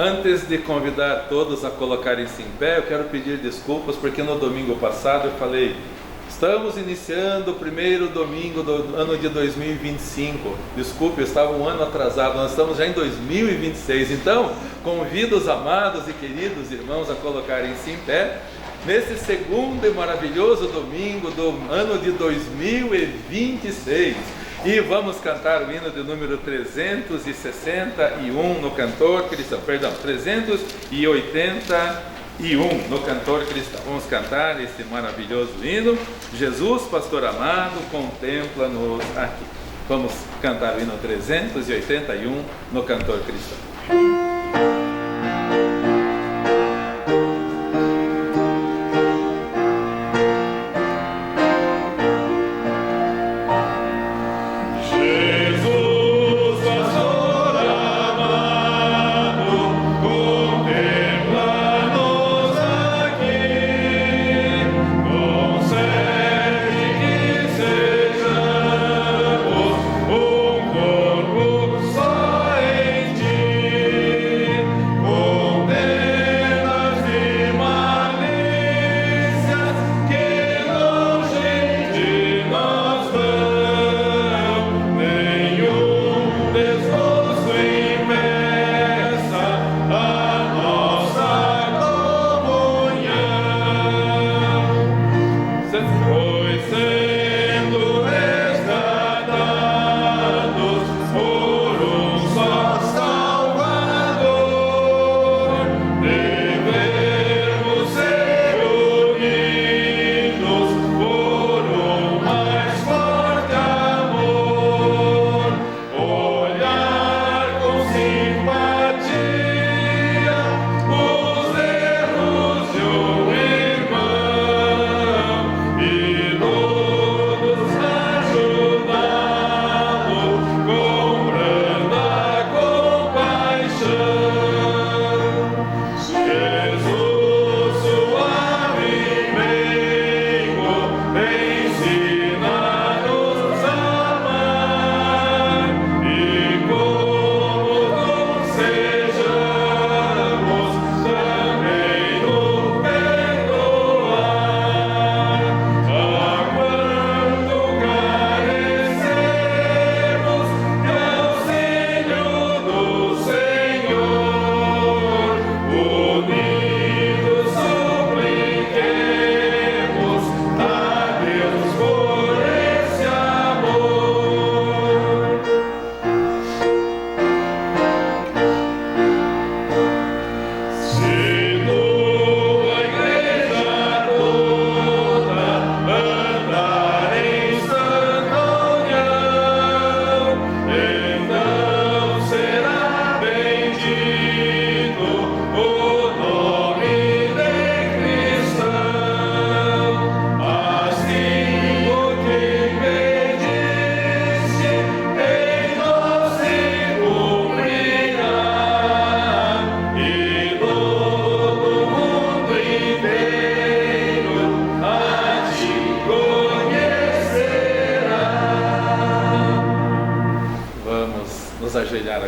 Antes de convidar todos a colocarem-se em pé, eu quero pedir desculpas porque no domingo passado eu falei: estamos iniciando o primeiro domingo do ano de 2025. Desculpe, eu estava um ano atrasado, nós estamos já em 2026. Então, convido os amados e queridos irmãos a colocarem-se em pé nesse segundo e maravilhoso domingo do ano de 2026. E vamos cantar o hino de número 361 no cantor cristão, 381 no cantor cristão. Vamos cantar esse maravilhoso hino. Jesus, pastor amado, contempla-nos aqui. Vamos cantar o hino 381 no cantor cristão.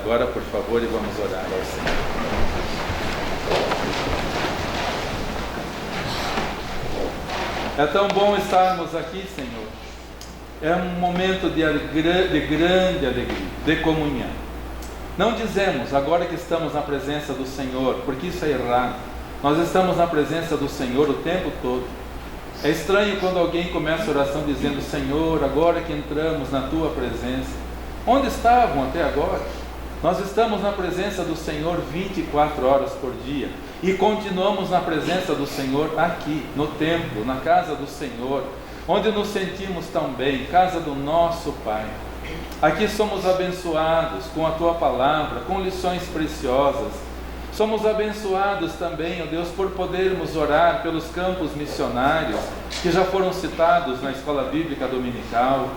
Agora, por favor, e vamos orar ao Senhor. É tão bom estarmos aqui, Senhor. É um momento de grande alegria, de comunhão. Não dizemos, agora que estamos na presença do Senhor, porque isso é errado. Nós estamos na presença do Senhor o tempo todo. É estranho quando alguém começa a oração dizendo: Senhor, agora que entramos na Tua presença. Onde estavam até agora? Nós estamos na presença do Senhor 24 horas por dia e continuamos na presença do Senhor aqui, no templo, na casa do Senhor, onde nos sentimos tão bem, casa do nosso Pai. Aqui somos abençoados com a Tua palavra, com lições preciosas. Somos abençoados também, ó Deus, por podermos orar pelos campos missionários que já foram citados na escola bíblica dominical.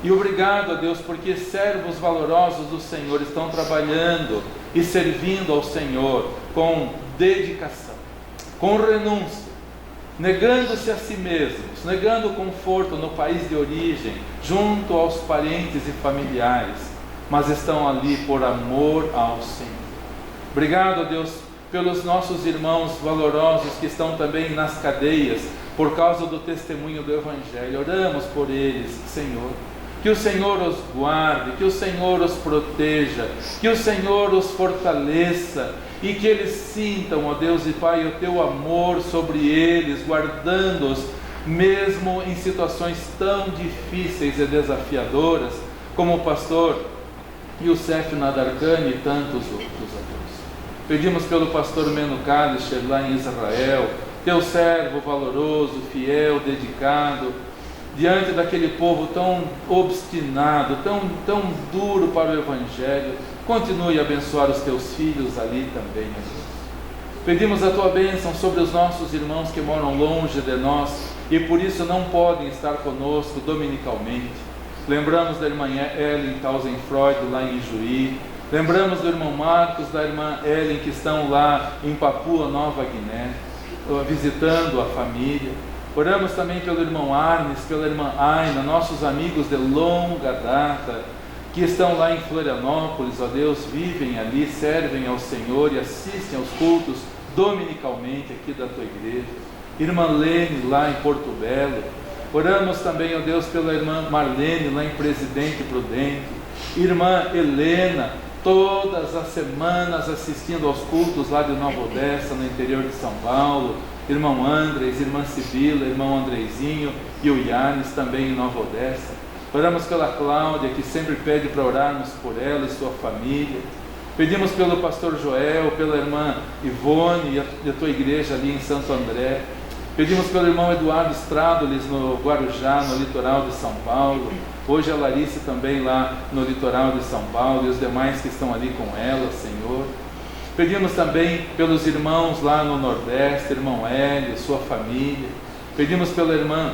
E obrigado a Deus, porque servos valorosos do Senhor estão trabalhando e servindo ao Senhor com dedicação, com renúncia, negando-se a si mesmos, negando o conforto no país de origem, junto aos parentes e familiares, mas estão ali por amor ao Senhor. Obrigado, ó Deus, pelos nossos irmãos valorosos que estão também nas cadeias por causa do testemunho do Evangelho. Oramos por eles, Senhor. Que o Senhor os guarde, que o Senhor os proteja, que o Senhor os fortaleça e que eles sintam, ó Deus e Pai, o Teu amor sobre eles, guardando-os mesmo em situações tão difíceis e desafiadoras, como o pastor Youssef Nadarkhani e tantos outros, ó Deus. Pedimos pelo pastor Meno Kalischer lá em Israel, Teu servo valoroso, fiel, dedicado, diante daquele povo tão obstinado, tão duro para o Evangelho. Continue a abençoar os Teus filhos ali também, ó Deus. Pedimos a Tua bênção sobre os nossos irmãos que moram longe de nós e por isso não podem estar conosco dominicalmente. Lembramos da irmã Ellen Tausenfreud lá em Ijuí. Lembramos do irmão Marcos, da irmã Ellen que estão lá em Papua Nova Guiné, visitando a família. Oramos também pelo irmão Arnes, pela irmã Aina, nossos amigos de longa data, que estão lá em Florianópolis, ó Deus, vivem ali, servem ao Senhor e assistem aos cultos dominicalmente aqui da Tua igreja. Irmã Lene, lá em Porto Belo. Oramos também, ó Deus, pela irmã Marlene, lá em Presidente Prudente. Irmã Helena, todas as semanas assistindo aos cultos lá de Nova Odessa, no interior de São Paulo. Irmão Andres, irmã Sibila, irmão Andrezinho e o Yanis também em Nova Odessa. Oramos pela Cláudia, que sempre pede para orarmos por ela e sua família. Pedimos pelo pastor Joel, pela irmã Ivone e a Tua igreja ali em Santo André. Pedimos pelo irmão Eduardo Stradolis no Guarujá, no litoral de São Paulo. Hoje a Larissa também lá no litoral de São Paulo e os demais que estão ali com ela, Senhor. Pedimos também pelos irmãos lá no Nordeste, irmão Hélio, sua família. Pedimos pela irmã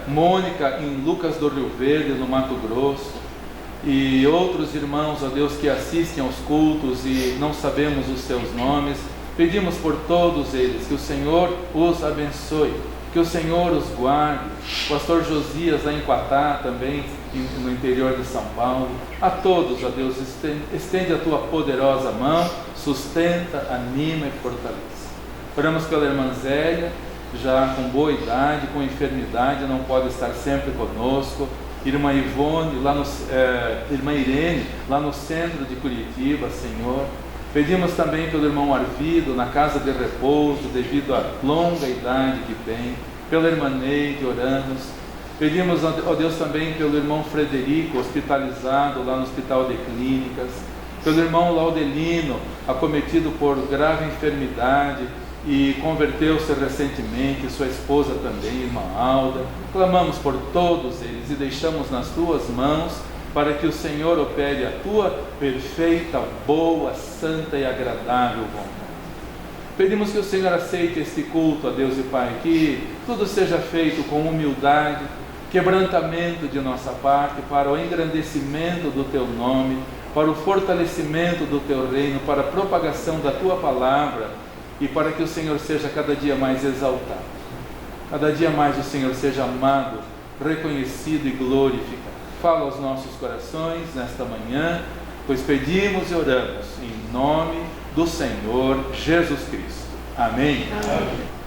Mônica em Lucas do Rio Verde, no Mato Grosso. E outros irmãos, ó Deus, que assistem aos cultos e não sabemos os seus nomes. Pedimos por todos eles, que o Senhor os abençoe, que o Senhor os guarde. O pastor Josias lá em Quatá também, no interior de São Paulo. A todos, ó Deus, estende a Tua poderosa mão, sustenta, anima e fortalece. Oramos pela irmã Zélia, já com boa idade, com enfermidade, não pode estar sempre conosco. Irmã Ivone, irmã Irene, lá no centro de Curitiba, Senhor. Pedimos também pelo irmão Arvido, na casa de repouso, devido à longa idade que tem. Pela irmã Neide, oramos. Pedimos, ó Deus, também pelo irmão Frederico, hospitalizado lá no Hospital de Clínicas. Pelo irmão Laudelino, acometido por grave enfermidade e converteu-se recentemente, sua esposa também, irmã Alda. Clamamos por todos eles e deixamos nas Tuas mãos, para que o Senhor opere a Tua perfeita, boa, santa e agradável vontade. Pedimos que o Senhor aceite este culto, ó Deus e Pai, que tudo seja feito com humildade, quebrantamento de nossa parte, para o engrandecimento do Teu nome, para o fortalecimento do Teu reino, para a propagação da Tua palavra e para que o Senhor seja cada dia mais exaltado. Cada dia mais o Senhor seja amado, reconhecido e glorificado. Fala aos nossos corações nesta manhã, pois pedimos e oramos em nome do Senhor Jesus Cristo. Amém. Amém.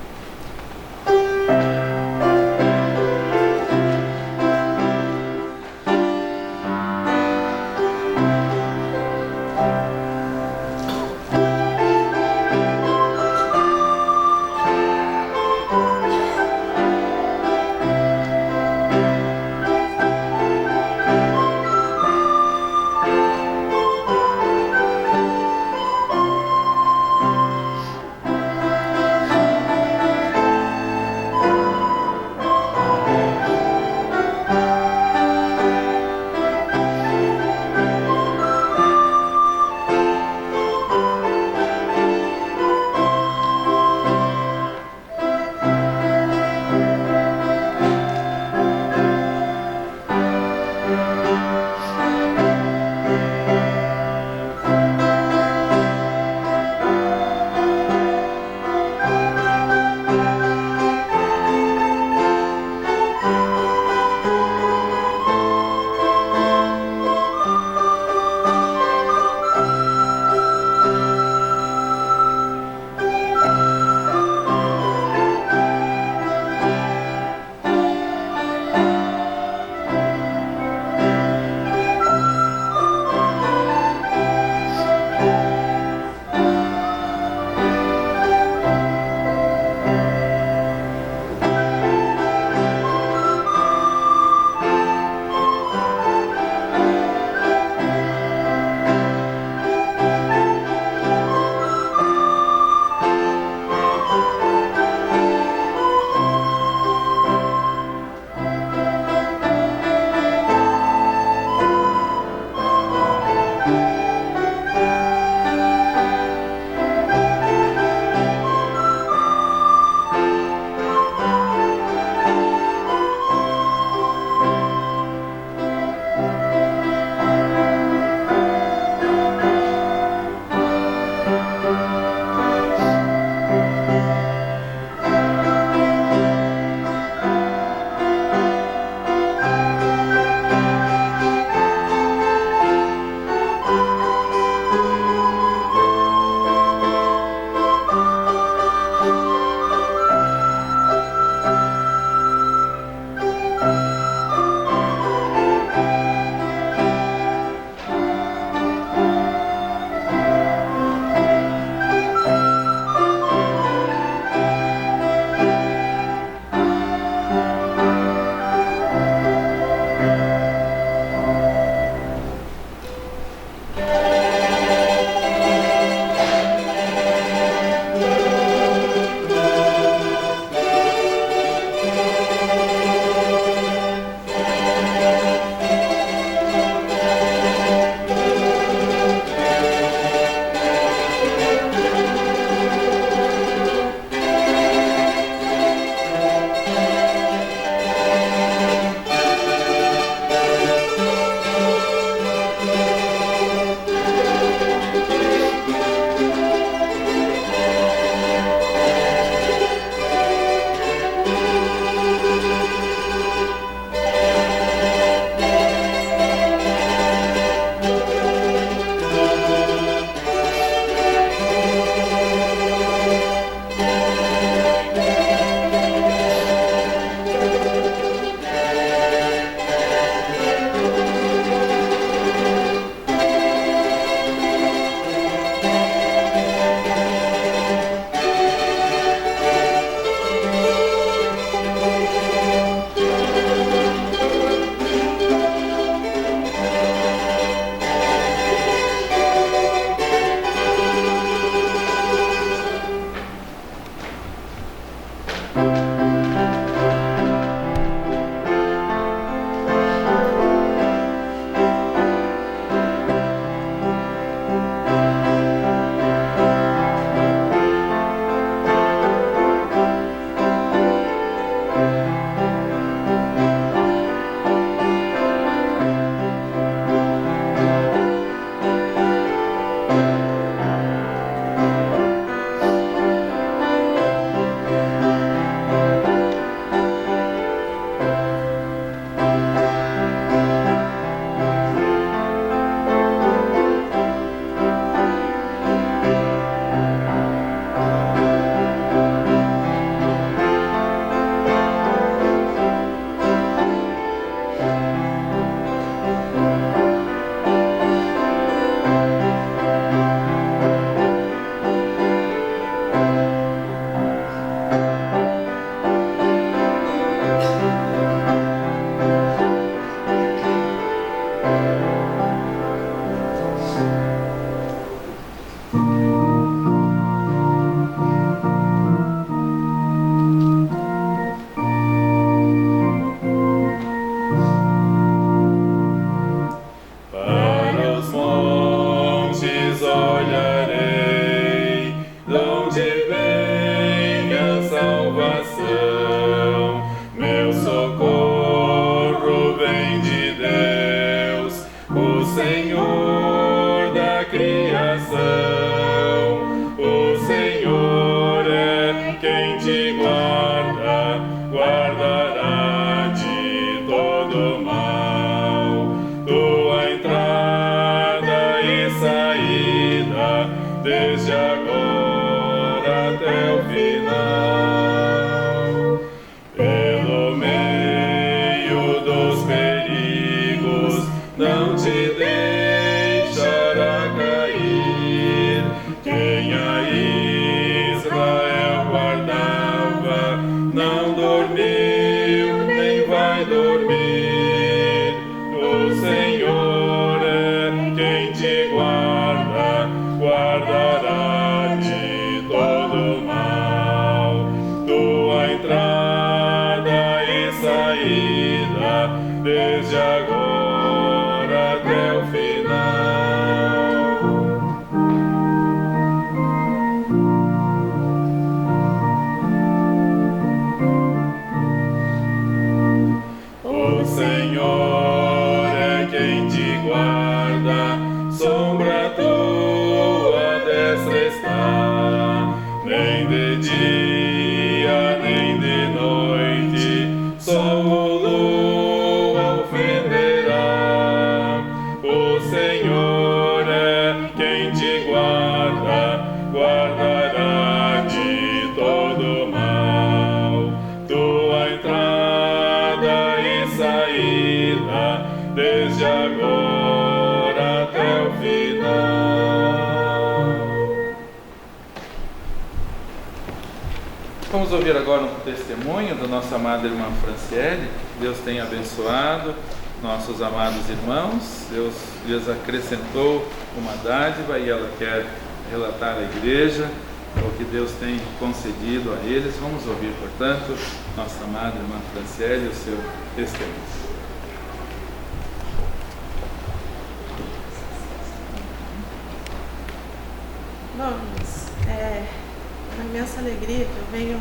O Senhor é quem te guarda, guardará de todo mal. Tua entrada e saída, desde agora até o final. Pelo meio dos perigos, não te deixará cair. Quem a Israel guardava, não dormiu, nem vai dormir. O Senhor é quem te guarda, guardará de todo mal. Tua entrada e saída, desde agora até o final. O Senhor é quem te guarda, sombra tua destra está. Nem de dia, nem de noite, sol ou lua ofenderá. O Senhor é quem te guarda, guardará de todo mal. Tua entrada e saída, desde agora até o final. Vamos ouvir agora um testemunho da nossa amada irmã Franciele. Deus tem abençoado nossos amados irmãos. Deus lhes acrescentou uma dádiva e ela quer relatar à igreja o que Deus tem concedido a eles. Vamos ouvir, portanto, nossa amada irmã Franciele, o seu testemunho. Bom, é uma imensa alegria que eu venho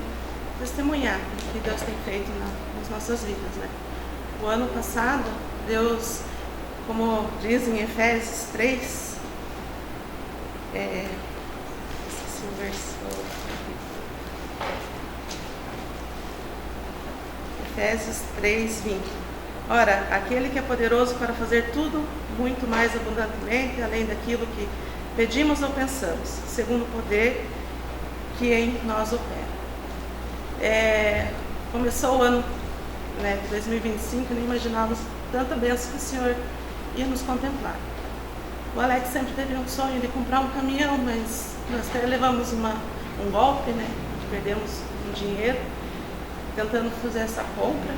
testemunhar o que Deus tem feito nas nossas vidas, né? O ano passado, Deus, como diz em Efésios 3, esqueci o versículo, Efésios 3:20. Ora, aquele que é poderoso para fazer tudo muito mais abundantemente, além daquilo que pedimos ou pensamos, segundo o poder que em nós opera. Começou o ano, né, de 2025, nem imaginávamos tanta bênção que o Senhor ia nos contemplar. O Alex sempre teve um sonho de comprar um caminhão, mas nós até levamos um golpe, né? Perdemos um dinheiro tentando fazer essa compra.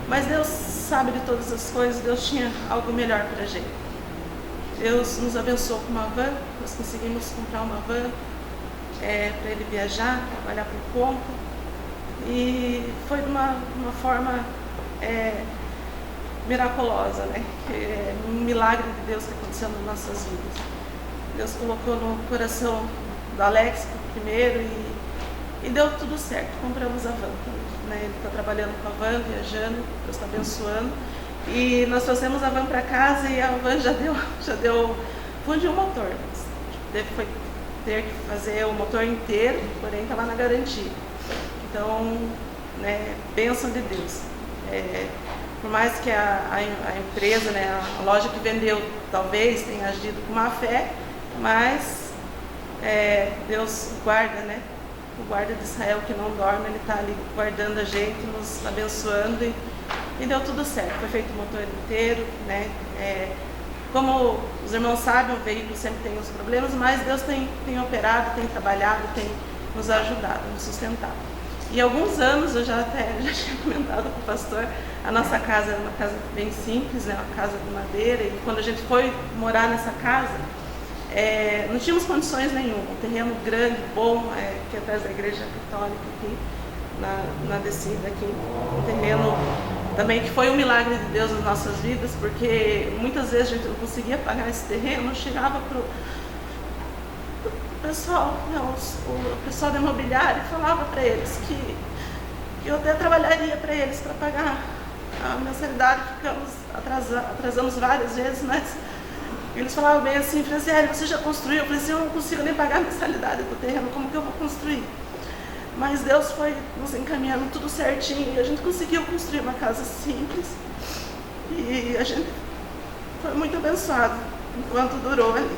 Mas Deus sabe de todas as coisas, Deus tinha algo melhor para a gente. Deus nos abençoou com uma van, nós conseguimos comprar uma van para ele viajar, trabalhar por conta. E foi de uma forma miraculosa, né? Um milagre de Deus que aconteceu nas nossas vidas. Deus colocou no coração do Alex primeiro e deu tudo certo. Compramos a van, né? Ele está trabalhando com a van, viajando, Deus está abençoando. E nós trouxemos a van para casa e a van já deu fundiu o motor. Foi ter que fazer o motor inteiro, porém está lá na garantia. Então, né, bênção de Deus. Por mais que a empresa, né, a loja que vendeu, talvez tenha agido com má fé, mas Deus guarda, né? O guarda de Israel que não dorme, ele está ali guardando a gente, nos abençoando e deu tudo certo. Foi feito o motor inteiro, né? Como os irmãos sabem, o veículo sempre tem os problemas, mas Deus tem operado, tem trabalhado, tem nos ajudado, nos sustentado. E há alguns anos, eu já tinha comentado com o pastor, a nossa casa era uma casa bem simples, né? Uma casa de madeira, e quando a gente foi morar nessa casa, não tínhamos condições nenhuma, um terreno grande, bom, aqui atrás da igreja católica, aqui, na descida aqui, um terreno também que foi um milagre de Deus nas nossas vidas, porque muitas vezes a gente não conseguia pagar esse terreno, chegava para o pessoal, o pessoal da imobiliária, falava para eles que eu até trabalharia para eles para pagar a mensalidade, atrasamos várias vezes, mas Eles falavam bem assim, Franciele, você já construiu? Eu falei assim, eu não consigo nem pagar a mensalidade do terreno, como que eu vou construir? Mas Deus foi nos encaminhando tudo certinho e a gente conseguiu construir uma casa simples. E a gente foi muito abençoado enquanto durou ali.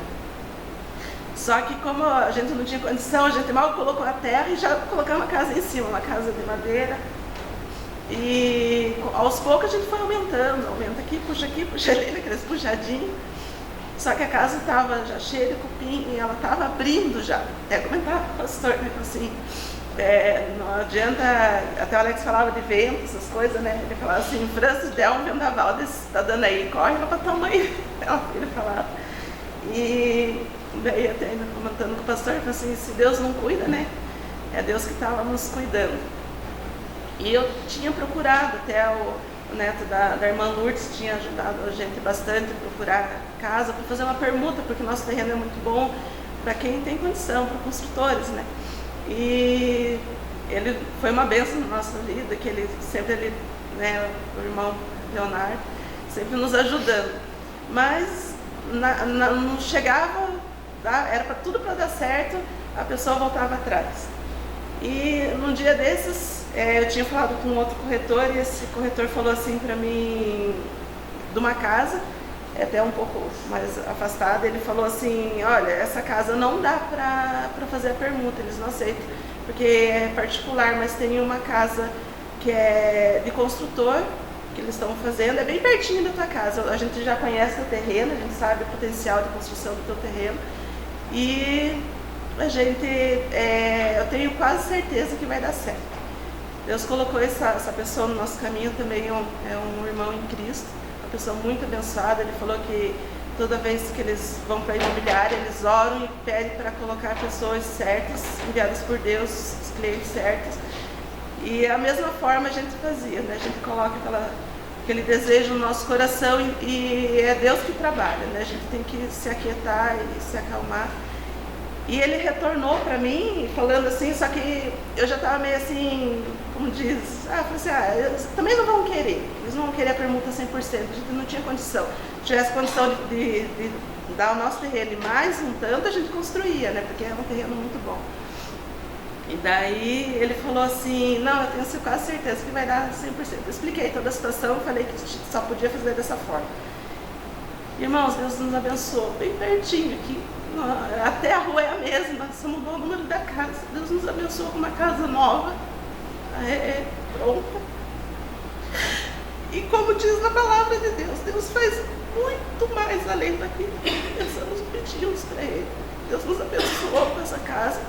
Só que como a gente não tinha condição, a gente mal colocou a terra e já colocamos a casa em cima, uma casa de madeira. E aos poucos a gente foi aumentando, aumenta aqui, puxa ali, naqueles puxadinhos. Só que a casa estava já cheia de cupim e ela estava abrindo já. Até comentava com o pastor, né, assim, não adianta, até o Alex falava de vento, essas coisas, né? Ele falava assim, França, se der um vendaval desse, tá dando aí, corre lá pra tua mãe. Ele falava. E daí até ainda comentando com o pastor, ele falou assim, se Deus não cuida, né? É Deus que estava nos cuidando. E eu tinha procurado, até o neto da irmã Lourdes tinha ajudado a gente bastante a procurar casa, para fazer uma permuta, porque o nosso terreno é muito bom para quem tem condição, para construtores, né? E ele foi uma bênção na nossa vida, que ele sempre, né, o irmão Leonardo, sempre nos ajudando. Mas não chegava, era para tudo para dar certo, a pessoa voltava atrás. E num dia desses, eu tinha falado com outro corretor e esse corretor falou assim para mim, de uma casa, até um pouco mais afastada, ele falou assim, olha, essa casa não dá para fazer a permuta, eles não aceitam, porque é particular, mas tem uma casa que é de construtor, que eles estão fazendo, é bem pertinho da tua casa, a gente já conhece o terreno, a gente sabe o potencial de construção do teu terreno, e a gente, eu tenho quase certeza que vai dar certo. Deus colocou essa pessoa no nosso caminho, também é um irmão em Cristo, uma pessoa muito abençoada. Ele falou que toda vez que eles vão para a imobiliária, eles oram e pedem para colocar pessoas certas, enviadas por Deus, os clientes certos. E a mesma forma a gente fazia, né? A gente coloca aquele desejo no nosso coração e é Deus que trabalha, né? A gente tem que se aquietar e se acalmar. E ele retornou para mim, falando assim, só que eu já estava meio assim, como diz, falei assim, eles também não vão querer, eles não vão querer a permuta 100%, a gente não tinha condição. Se tivesse condição de dar o nosso terreno e mais um tanto, a gente construía, né, porque é um terreno muito bom. E daí ele falou assim, não, eu tenho quase certeza que vai dar 100%. Eu expliquei toda a situação, falei que só podia fazer dessa forma. Irmãos, Deus nos abençoou, bem pertinho aqui. Até a rua é a mesma, só mudou o número da casa. Deus nos abençoou com uma casa nova, pronta. E como diz na palavra de Deus, Deus faz muito mais além daquilo que pensamos e pedimos para Ele. Deus nos abençoou com essa casa.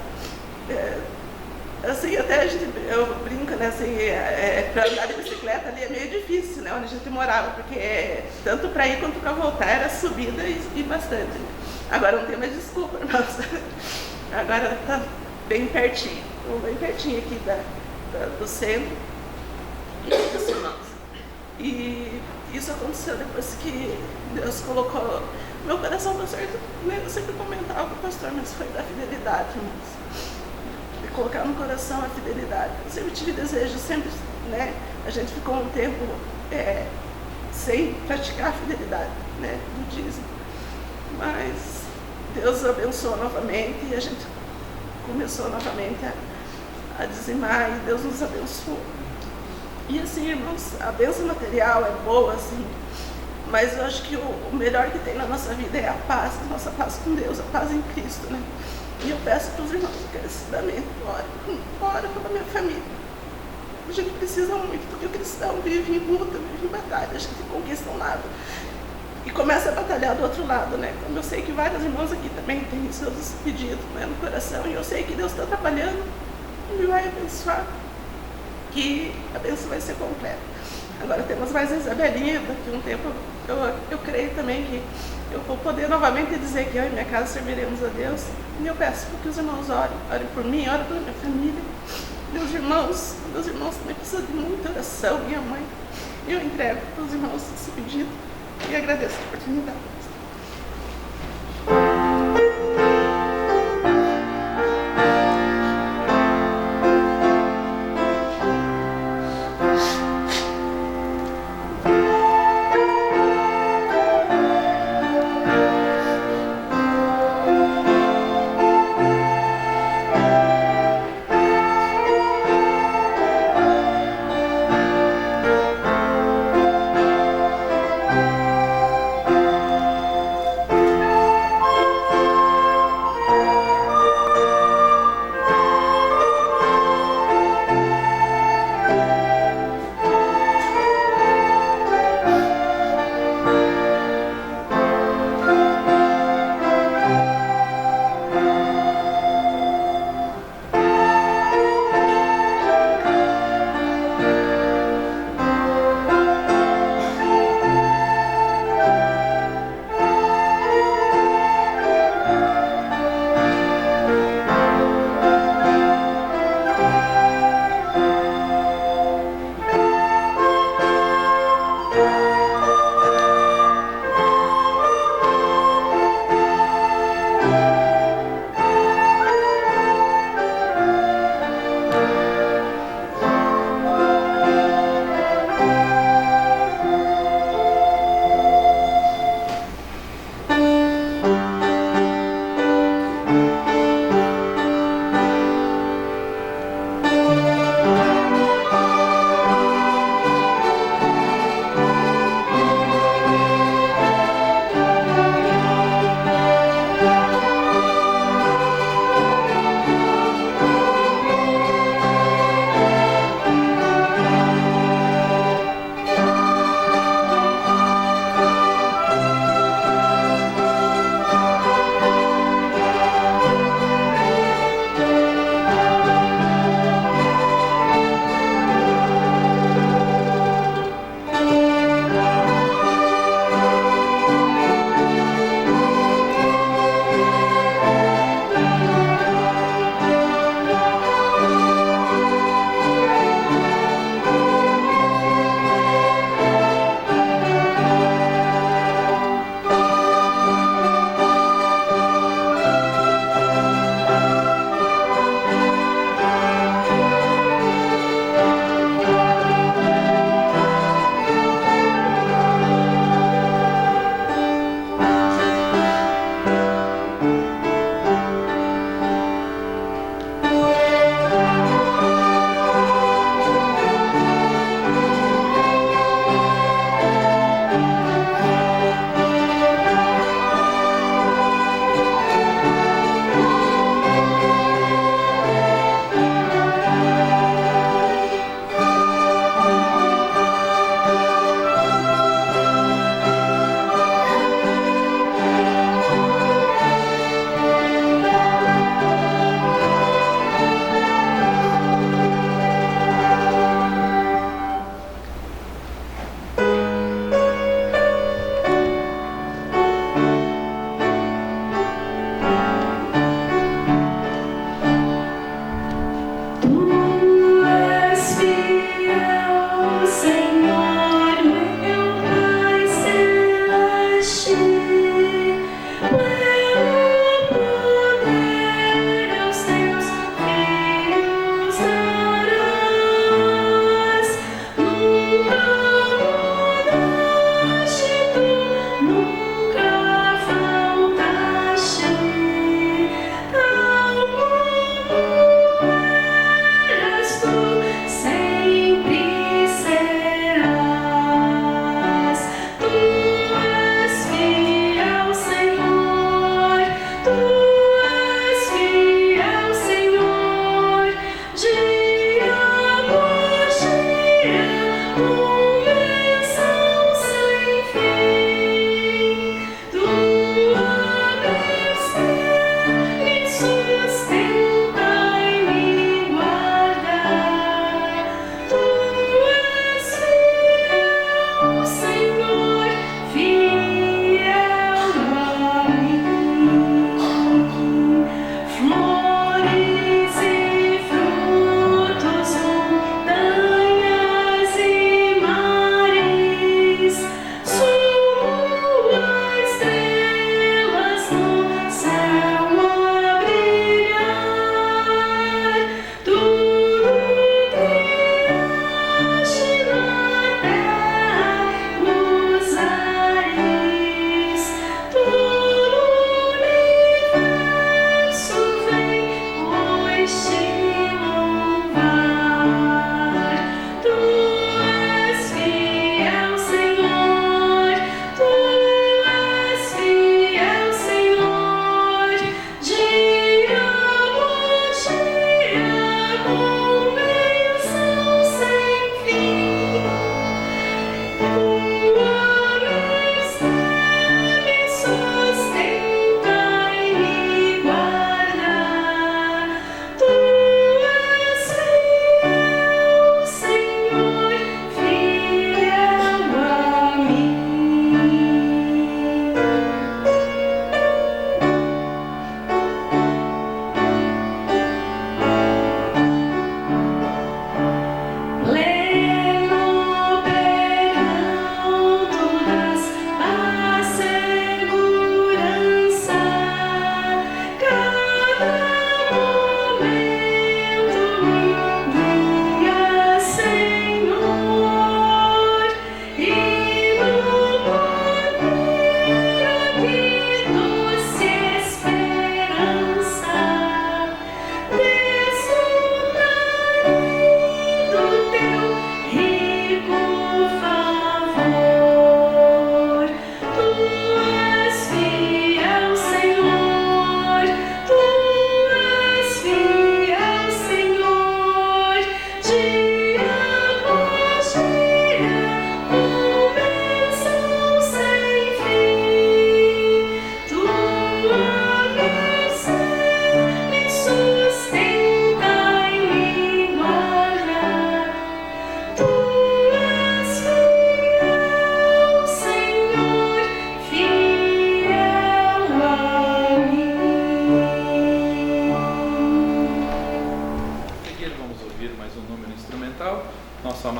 Assim, até eu brinco, né, assim, para andar de bicicleta ali é meio difícil, né, onde a gente morava, porque tanto para ir quanto para voltar era subida e bastante. Agora não tem mais desculpa, irmãos. Agora está bem pertinho. Estou bem pertinho aqui do centro. E isso, irmãos. E isso aconteceu depois que Deus colocou no meu coração, pastor, né, eu sempre comentava com o pastor, mas foi da fidelidade, irmãos. De colocar no coração a fidelidade. Eu sempre tive desejo, sempre, né? A gente ficou um tempo sem praticar a fidelidade, né, do dízimo. Mas Deus abençoou novamente e a gente começou novamente a dizimar e Deus nos abençoou. E assim, irmãos, a bênção material é boa, assim, mas eu acho que o melhor que tem na nossa vida é a paz, a nossa paz com Deus, a paz em Cristo, né? E eu peço para os irmãos encarecidamente, ora pela minha família. A gente precisa muito, porque o cristão vive em luta, vive em batalha, a gente não conquista nada. E começa a batalhar do outro lado, né? Como eu sei que vários irmãos aqui também têm seus pedidos, né, no coração, e eu sei que Deus está trabalhando e vai abençoar, que a bênção vai ser completa. Agora temos mais a Isabelinha, daqui a um tempo eu creio também que eu vou poder novamente dizer que eu e minha casa serviremos a Deus. E eu peço para que os irmãos orem por mim, orem pela minha família. Meus irmãos também precisam de muita oração, minha mãe. E eu entrego para os irmãos esse pedido e agradeço a oportunidade.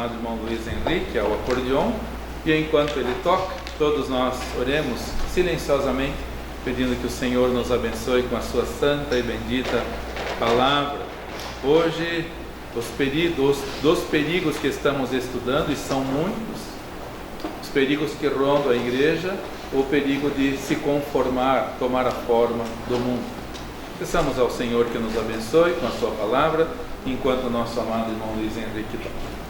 amado irmão Luiz Henrique ao acordeon, e enquanto ele toca, todos nós oremos silenciosamente, pedindo que o Senhor nos abençoe com a sua santa e bendita palavra. Hoje, dos perigos que estamos estudando, e são muitos, os perigos que rondam a igreja, o perigo de se conformar, tomar a forma do mundo. Peçamos ao Senhor que nos abençoe com a sua palavra, enquanto o nosso amado irmão Luiz Henrique toca.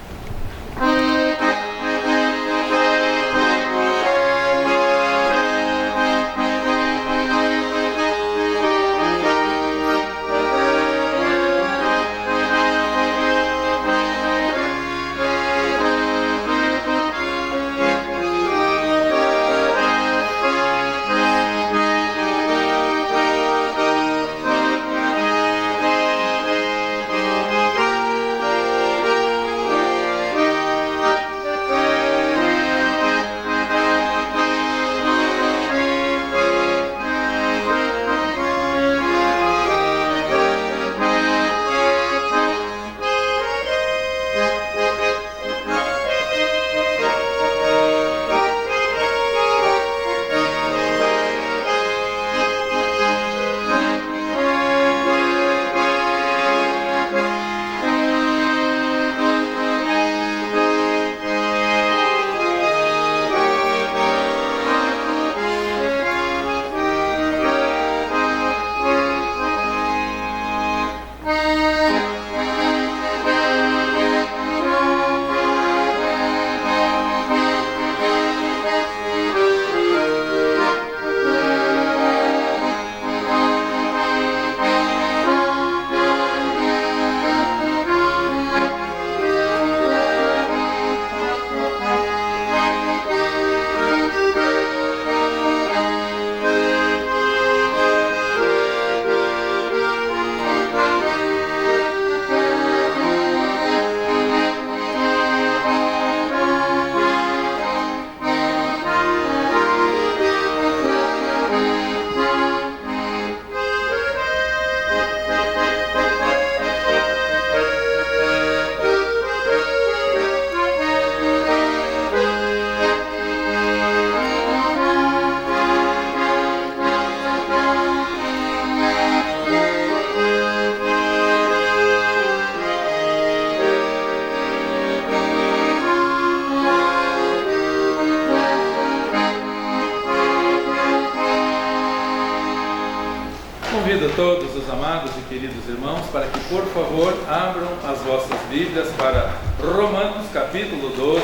Convido todos os amados e queridos irmãos para que, por favor, abram as vossas Bíblias para Romanos capítulo 12,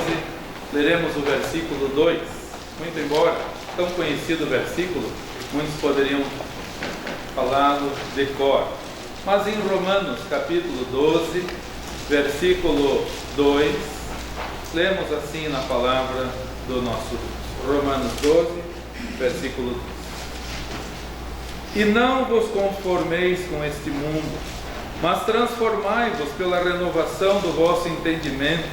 leremos o versículo 2. Muito embora tão conhecido versículo, muitos poderiam falá-lo de cor. Mas em Romanos capítulo 12, versículo 2, lemos assim na palavra do nosso Deus. Romanos 12, versículo 2. E não vos conformeis com este mundo, mas transformai-vos pela renovação do vosso entendimento,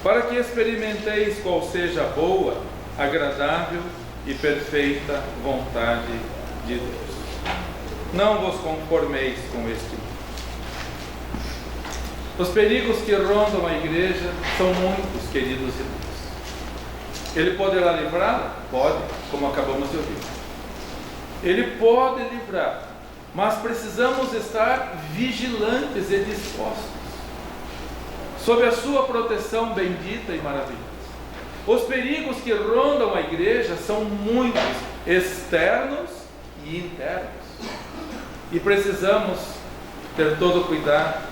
para que experimenteis qual seja a boa, agradável e perfeita vontade de Deus. Não vos conformeis com este mundo. Os perigos que rondam a igreja são muitos, queridos irmãos. Ele poderá livrá-la? Pode, como acabamos de ouvir. Ele pode livrar, mas precisamos estar vigilantes e dispostos, sob a sua proteção bendita e maravilhosa. Os perigos que rondam a igreja são muitos, externos e internos, e precisamos ter todo cuidado,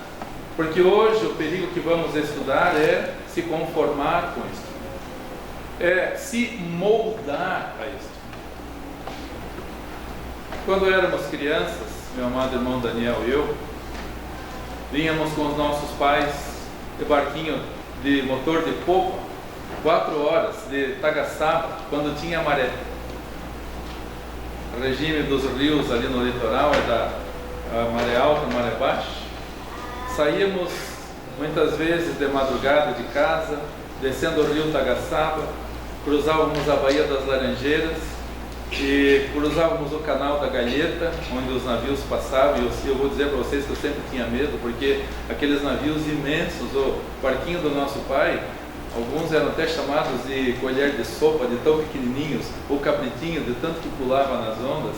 porque hoje o perigo que vamos estudar é se conformar com isso, é se moldar a isso. Quando éramos crianças, meu amado irmão Daniel e eu, vínhamos com os nossos pais de barquinho de motor de popa, 4 horas de Tagaçaba, quando tinha maré. O regime dos rios ali no litoral é da maré alta, maré baixa. Saímos muitas vezes de madrugada de casa, descendo o rio Tagaçaba, cruzávamos a Baía das Laranjeiras e cruzávamos o canal da Galheta, onde os navios passavam, e eu vou dizer para vocês que eu sempre tinha medo, porque aqueles navios imensos, o barquinho do nosso pai, alguns eram até chamados de colher de sopa, de tão pequenininhos, ou cabritinho, de tanto que pulava nas ondas,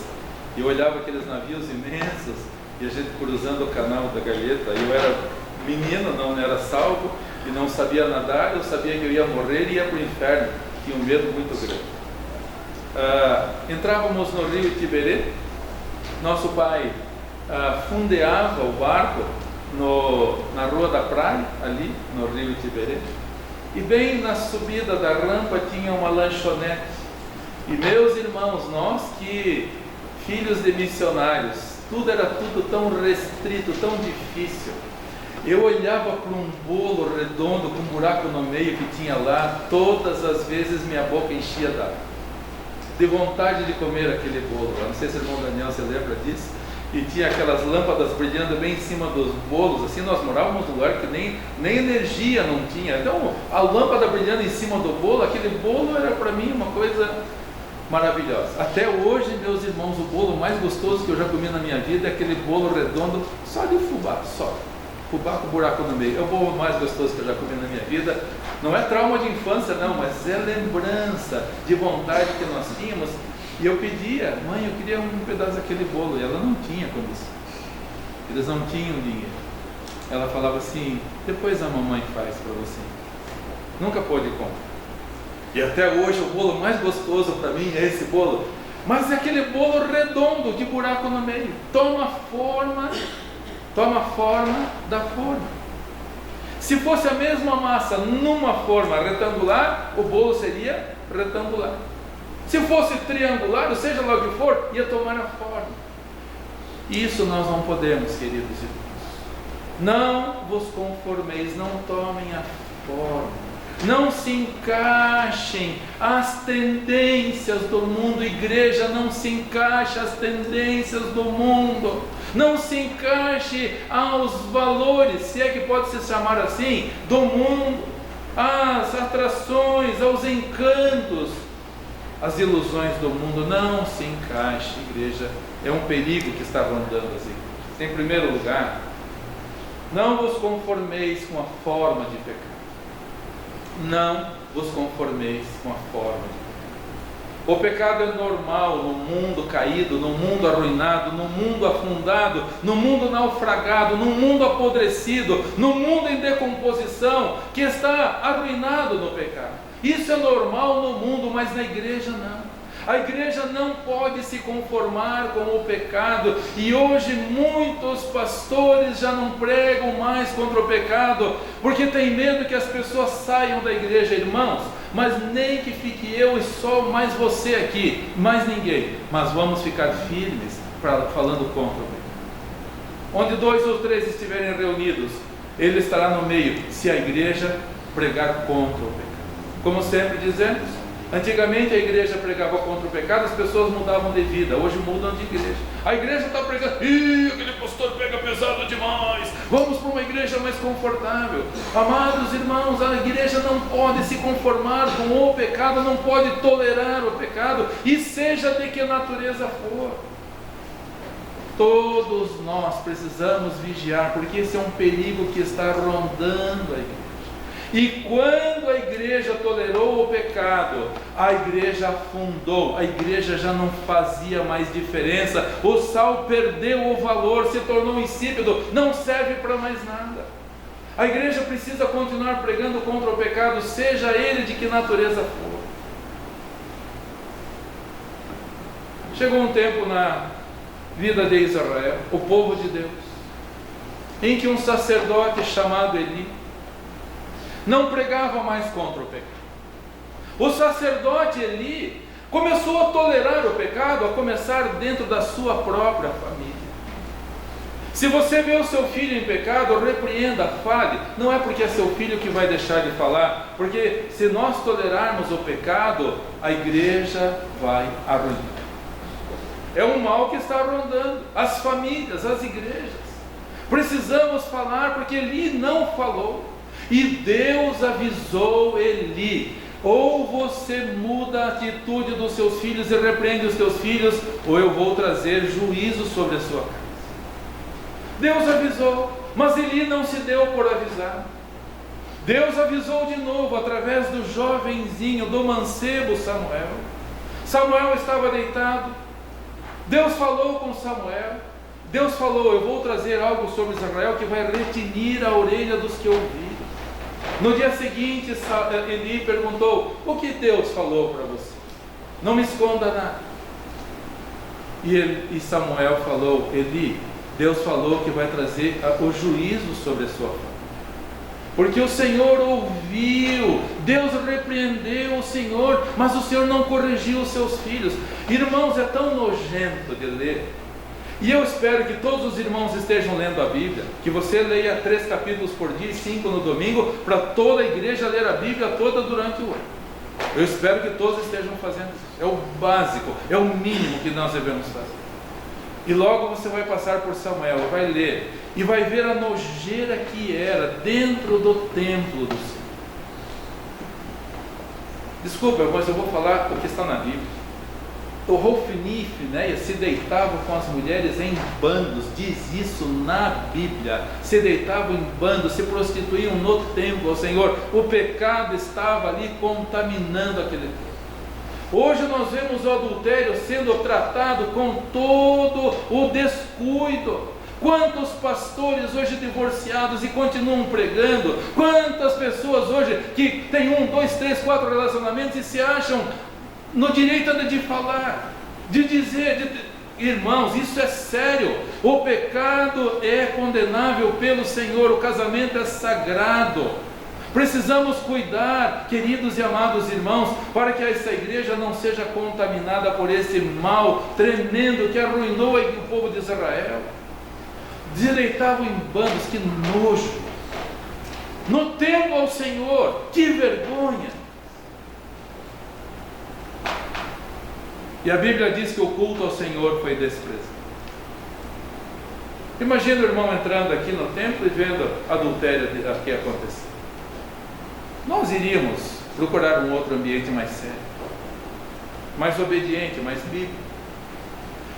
e eu olhava aqueles navios imensos, e a gente cruzando o canal da Galheta. Eu era menino, não era salvo, e não sabia nadar, eu sabia que eu ia morrer e ia para o inferno, tinha um medo muito grande. Entrávamos no rio Tiberê, nosso pai fundeava o barco na Rua da Praia, ali no rio Tiberê, e bem na subida da rampa tinha uma lanchonete. E meus irmãos, nós que filhos de missionários, era tudo tão restrito, tão difícil. Eu olhava para um bolo redondo com um buraco no meio que tinha lá, todas as vezes minha boca enchia d'água, de vontade de comer aquele bolo. Eu não sei se o irmão Daniel se lembra disso. E tinha aquelas lâmpadas brilhando bem em cima dos bolos, assim. Nós morávamos num lugar que nem energia não tinha, então a lâmpada brilhando em cima do bolo, aquele bolo era para mim uma coisa maravilhosa. Até hoje, meus irmãos, o bolo mais gostoso que eu já comi na minha vida é aquele bolo redondo só de fubá, fubá com buraco no meio. É o bolo mais gostoso que eu já comi na minha vida. Não é trauma de infância não, mas é lembrança de vontade que nós tínhamos. E eu pedia, mãe, eu queria um pedaço daquele bolo, e ela não tinha condição, eles não tinham dinheiro. Ela falava assim, depois a mamãe faz para você. Nunca pôde comprar. E até hoje o bolo mais gostoso para mim é esse bolo, mas é aquele bolo redondo de buraco no meio, toma forma da forma. Se fosse a mesma massa numa forma retangular, o bolo seria retangular. Se fosse triangular, ou seja lá o que for, ia tomar a forma. Isso nós não podemos, queridos irmãos. Não vos conformeis, não tomem a forma. Não se encaixem às tendências do mundo. Igreja, não se encaixe às tendências do mundo. Não se encaixe aos valores, se é que pode se chamar assim, do mundo, às atrações, aos encantos, às ilusões do mundo. Não se encaixe, igreja. É um perigo que está rondando as igrejas. Em primeiro lugar, não vos conformeis com a forma de pecado. Não vos conformeis com a forma de pecado. O pecado é normal no mundo caído, no mundo arruinado, no mundo afundado, no mundo naufragado, no mundo apodrecido, no mundo em decomposição, que está arruinado no pecado. Isso é normal no mundo, mas na igreja não. A igreja não pode se conformar com o pecado, e hoje muitos pastores já não pregam mais contra o pecado, porque tem medo que as pessoas saiam da igreja, irmãos. Mas nem que fique eu e só mais você aqui, mais ninguém, mas vamos ficar firmes falando contra o pecado. Onde 2 ou 3 estiverem reunidos, Ele estará no meio, se a igreja pregar contra o pecado. Como sempre dizemos, antigamente a igreja pregava contra o pecado, as pessoas mudavam de vida, hoje mudam de igreja. A igreja está pregando, aquele pastor pega pesado demais, vamos para uma igreja mais confortável. Amados irmãos, a igreja não pode se conformar com o pecado, não pode tolerar o pecado, e seja de que natureza for. Todos nós precisamos vigiar, porque esse é um perigo que está rondando a igreja. E quando a igreja tolerou o pecado, a igreja afundou, a igreja já não fazia mais diferença, o sal perdeu o valor, se tornou insípido, não serve para mais nada. A igreja precisa continuar pregando contra o pecado, seja ele de que natureza for. Chegou um tempo na vida de Israel, o povo de Deus, em que um sacerdote chamado Eli não pregava mais contra o pecado. O sacerdote Eli começou a tolerar o pecado, a começar dentro da sua própria família. Se você vê o seu filho em pecado, repreenda, fale. Não é porque é seu filho que vai deixar de falar, porque se nós tolerarmos o pecado, a igreja vai arruinar. É um mal que está rondando as famílias, as igrejas. Precisamos falar, porque Eli não falou. E Deus avisou Eli, ou você muda a atitude dos seus filhos e repreende os teus filhos, ou eu vou trazer juízo sobre a sua casa. Deus avisou, mas Eli não se deu por avisar. Deus avisou de novo através do jovenzinho, do mancebo Samuel. Samuel estava deitado. Deus falou com Samuel. Deus falou: eu vou trazer algo sobre Israel que vai retinir a orelha dos que ouviram. No dia seguinte, Eli perguntou: o que Deus falou para você? Não me esconda nada. E Samuel falou: Eli, Deus falou que vai trazer o juízo sobre a sua família. Porque o Senhor ouviu, Deus repreendeu o Senhor, mas o Senhor não corrigiu os seus filhos. Irmãos, é tão nojento de ler. E eu espero que todos os irmãos estejam lendo a Bíblia, que você leia 3 capítulos por dia e 5 no domingo, para toda a igreja ler a Bíblia toda durante o ano. Eu espero que todos estejam fazendo isso. É o básico, é o mínimo que nós devemos fazer. E logo você vai passar por Samuel, vai ler, e vai ver a nojeira que era dentro do templo do Senhor. Desculpa, mas eu vou falar o que está na Bíblia. O Hofni e Finéias se deitavam com as mulheres em bandos, diz isso na Bíblia. Se deitavam em bandos, se prostituíam no templo ao Senhor. O pecado estava ali contaminando aquele templo. Hoje nós vemos o adultério sendo tratado com todo o descuido. Quantos pastores hoje divorciados e continuam pregando? Quantas pessoas hoje que têm 1, 2, 3, 4 relacionamentos e se acham no direito de falar, de dizer, irmãos, isso é sério. O pecado é condenável pelo Senhor, o casamento é sagrado. Precisamos cuidar, queridos e amados irmãos, para que essa igreja não seja contaminada por esse mal tremendo que arruinou o povo de Israel. Deitavam em bandos, que nojo. No templo ao Senhor, que vergonha. E a Bíblia diz que o culto ao Senhor foi desprezado. Imagina o irmão entrando aqui no templo e vendo adultério aqui acontecer. Nós iríamos procurar um outro ambiente mais sério, mais obediente, mais bíblico.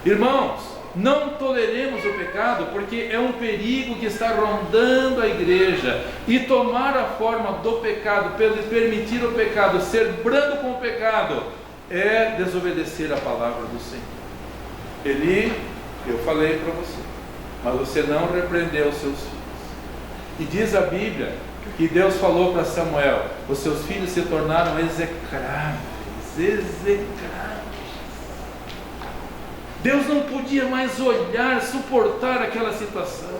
Irmãos, não toleremos o pecado, porque é um perigo que está rondando a igreja. E tomar a forma do pecado, permitir o pecado, ser brando com o pecado, é desobedecer a palavra do Senhor. Eli, eu falei para você, mas você não repreendeu os seus filhos. E diz a Bíblia que Deus falou para Samuel: os seus filhos se tornaram execráveis. Deus não podia mais olhar, suportar aquela situação.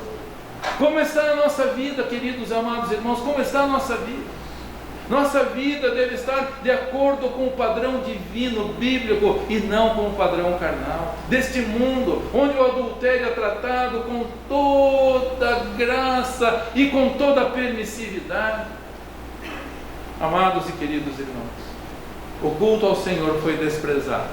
Como está a nossa vida, queridos amados irmãos? Como está a nossa vida? Nossa vida deve estar de acordo com o padrão divino, bíblico, e não com o padrão carnal deste mundo, onde o adultério é tratado com toda graça e com toda permissividade. Amados e queridos irmãos, o culto ao Senhor foi desprezado.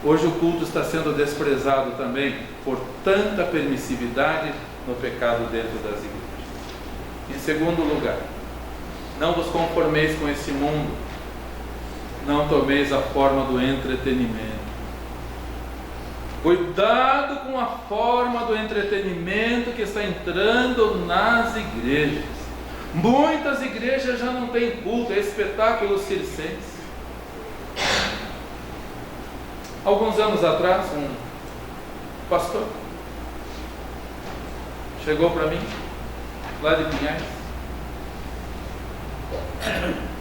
Hoje o culto está sendo desprezado também por tanta permissividade no pecado dentro das igrejas. Em segundo lugar, não vos conformeis com esse mundo, não tomeis a forma do entretenimento. Cuidado com a forma do entretenimento que está entrando nas igrejas. Muitas igrejas já não têm culto, é espetáculos circenses. Alguns anos atrás, um pastor chegou para mim, lá de Pinhais,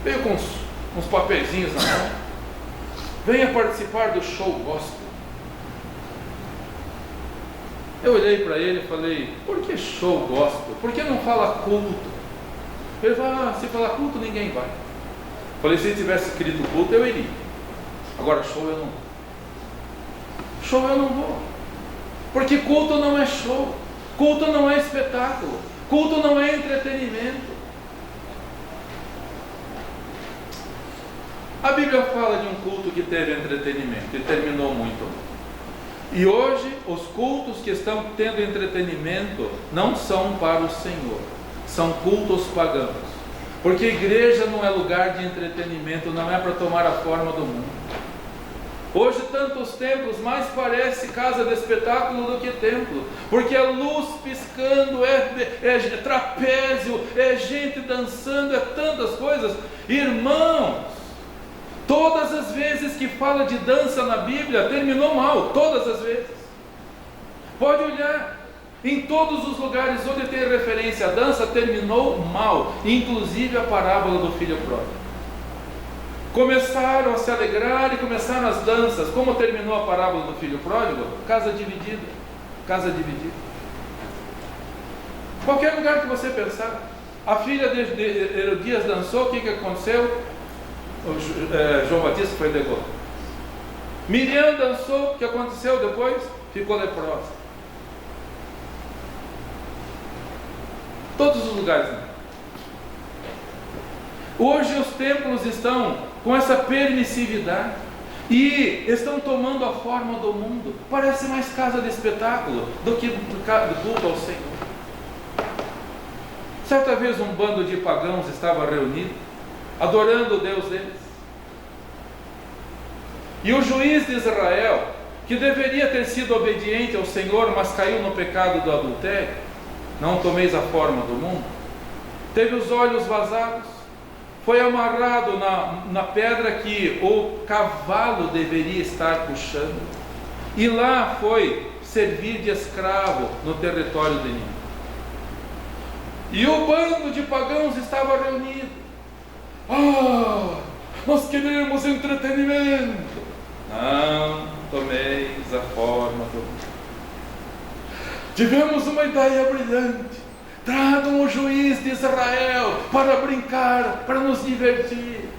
veio com uns papeizinhos na mão: venha participar do show gospel. Eu olhei para ele e falei: por que show gospel? Por que não fala culto? Ele falou: se falar culto ninguém vai. Falei: se tivesse escrito culto eu iria, agora show eu não vou. Show eu não vou, porque culto não é show, culto não é espetáculo, culto não é entretenimento. A Bíblia fala de um culto que teve entretenimento e terminou muito bem. E hoje os cultos que estão tendo entretenimento não são para o Senhor, são cultos pagãos. Porque igreja não é lugar de entretenimento, não é para tomar a forma do mundo. Hoje tantos templos mais parece casa de espetáculo do que templo, porque é luz piscando, é trapézio, é gente dançando, é tantas coisas. Irmãos, todas as vezes que fala de dança na Bíblia, terminou mal, todas as vezes. Pode olhar, em todos os lugares onde tem referência à dança, terminou mal, inclusive a parábola do filho pródigo. Começaram a se alegrar e começaram as danças. Como terminou a parábola do filho pródigo? Casa dividida, casa dividida. Qualquer lugar que você pensar, a filha de Herodias dançou, o que aconteceu? João Batista foi degolado. Miriam dançou, o que aconteceu depois? Ficou leprosa. Todos os lugares, né? Hoje os templos estão com essa permissividade e estão tomando a forma do mundo. Parece mais casa de espetáculo do que culto ao Senhor. Certa vez um bando de pagãos estava reunido, adorando o Deus deles. E o juiz de Israel, que deveria ter sido obediente ao Senhor, mas caiu no pecado do adultério, não tomeis a forma do mundo, teve os olhos vazados, foi amarrado na pedra que o cavalo deveria estar puxando, e lá foi servir de escravo no território do inimigo. E o bando de pagãos estava reunido. Nós queremos entretenimento. Não tomeis a forma do mundo. Tivemos uma ideia brilhante. Tragam o juiz de Israel para brincar, para nos divertir.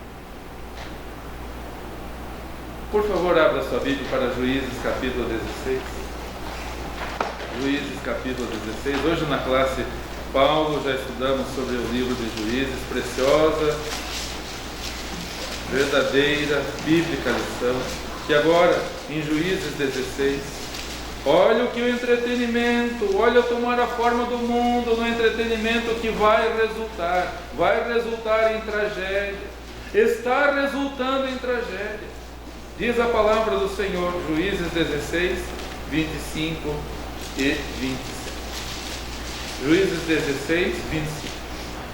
Por favor, abra sua Bíblia para Juízes capítulo 16. Juízes capítulo 16. Hoje na classe Paulo já estudamos sobre o livro de Juízes, preciosa, verdadeira, bíblica lição. E agora, em Juízes 16, olha o que o entretenimento, olha tomar a forma do mundo no entretenimento que vai resultar em tragédia, está resultando em tragédia. Diz a palavra do Senhor, Juízes 16, 25 e 27. Juízes 16, 25.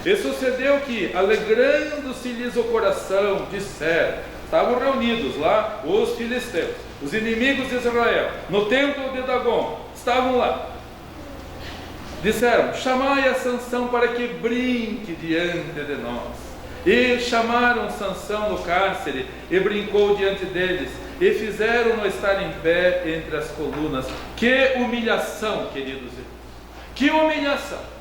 E sucedeu que, alegrando-se-lhes o coração, disseram, estavam reunidos lá os filisteus, os inimigos de Israel, no templo de Dagon, estavam lá. Disseram, chamai a Sansão para que brinque diante de nós. E chamaram Sansão no cárcere, e brincou diante deles, e fizeram-no estar em pé entre as colunas. Que humilhação, queridos irmãos! Que humilhação!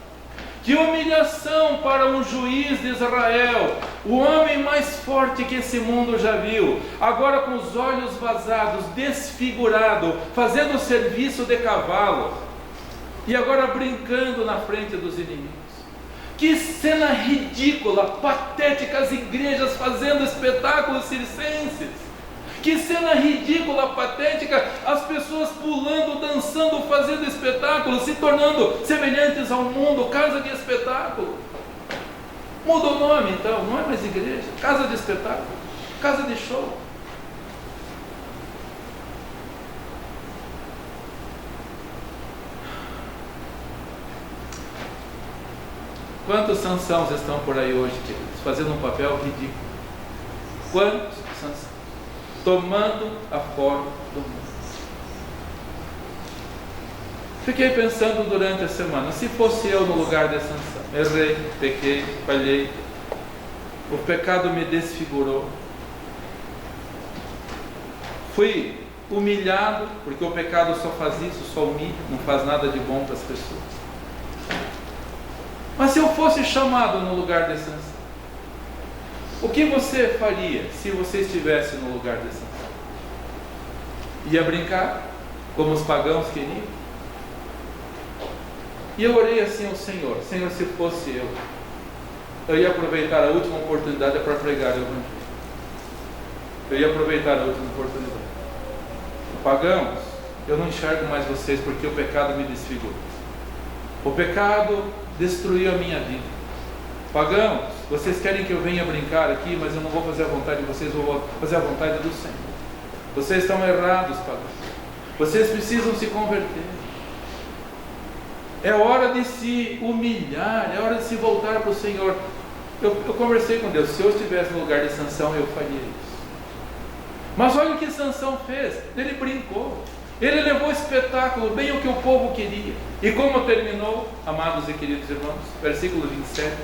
Que humilhação para um juiz de Israel, o homem mais forte que esse mundo já viu, agora com os olhos vazados, desfigurado, fazendo serviço de cavalo, e agora brincando na frente dos inimigos. Que cena ridícula, patética, as igrejas fazendo espetáculos circenses. Que cena ridícula, patética, as pessoas pulando, dançando, fazendo espetáculos, se tornando semelhantes ao mundo, casa de espetáculo. Muda o nome então, não é mais igreja, casa de espetáculo, casa de show. Quantos Sansãos estão por aí hoje, queridos, fazendo um papel ridículo? Quantos Sansãos? Tomando a forma do mundo. Fiquei pensando durante a semana, se fosse eu no lugar de Sansão, errei, pequei, falhei, o pecado me desfigurou, fui humilhado, porque o pecado só faz isso, só humilha, não faz nada de bom para as pessoas. Mas se eu fosse chamado no lugar de Sansão, o que você faria se você estivesse no lugar de Sansão? Ia brincar, como os pagãos queriam? E eu orei assim ao Senhor, Senhor, se fosse eu ia aproveitar a última oportunidade para pregar o Evangelho. Eu ia aproveitar a última oportunidade. Pagãos, eu não enxergo mais vocês porque o pecado me desfigurou. O pecado destruiu a minha vida. Pagãos, vocês querem que eu venha brincar aqui, mas eu não vou fazer a vontade de vocês, eu vou fazer a vontade do Senhor. Vocês estão errados, pagãos. Vocês precisam se converter. É hora de se humilhar, é hora de se voltar para o Senhor. Eu conversei com Deus, se eu estivesse no lugar de Sansão, eu faria isso. Mas olha o que Sansão fez, ele brincou. Ele levou o espetáculo, bem o que o povo queria. E como terminou, amados e queridos irmãos? Versículo 27,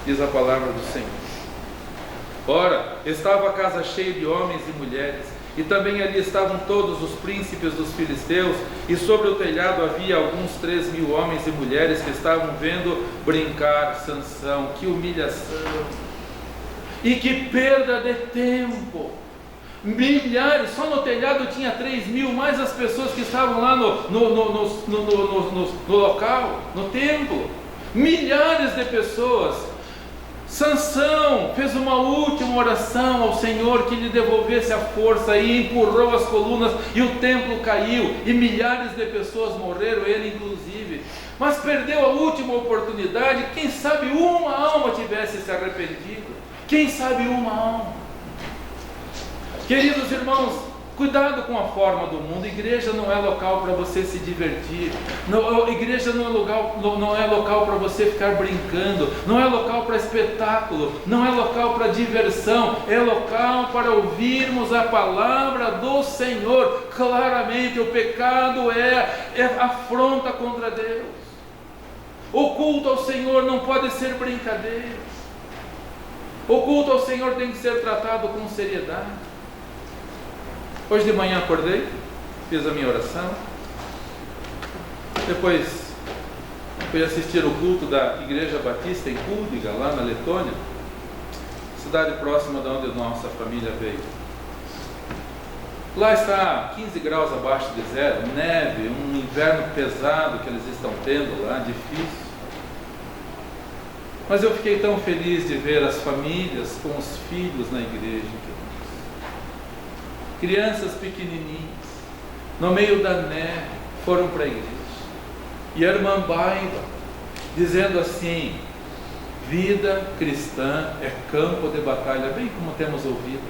diz a palavra do Senhor. Ora, estava a casa cheia de homens e mulheres, e também ali estavam todos os príncipes dos filisteus, e sobre o telhado havia alguns 3.000 homens e mulheres que estavam vendo brincar Sansão. Que humilhação! E que perda de tempo! Milhares, só no telhado tinha 3.000, mais as pessoas que estavam lá no local, no templo. Milhares de pessoas. Sansão fez uma última oração ao Senhor que lhe devolvesse a força e empurrou as colunas e o templo caiu e milhares de pessoas morreram, ele inclusive. Mas perdeu a última oportunidade. Quem sabe uma alma tivesse se arrependido? Quem sabe uma alma? Queridos irmãos, cuidado com a forma do mundo. Igreja não é local para você se divertir. Igreja não é local para você ficar brincando. Não é local para espetáculo. Não é local para diversão. É local para ouvirmos a palavra do Senhor. Claramente, o pecado é afronta contra Deus. O culto ao Senhor não pode ser brincadeira. O culto ao Senhor tem que ser tratado com seriedade. Hoje de manhã acordei, fiz a minha oração, depois fui assistir o culto da Igreja Batista em Kuldiga, lá na Letônia, cidade próxima de onde nossa família veio. Lá está 15 graus abaixo de zero, neve, um inverno pesado que eles estão tendo lá, difícil. Mas eu fiquei tão feliz de ver as famílias com os filhos na igreja. Crianças pequenininhas, no meio da neve, foram para a igreja. E a irmã Baiba, dizendo assim: vida cristã é campo de batalha, bem como temos ouvido.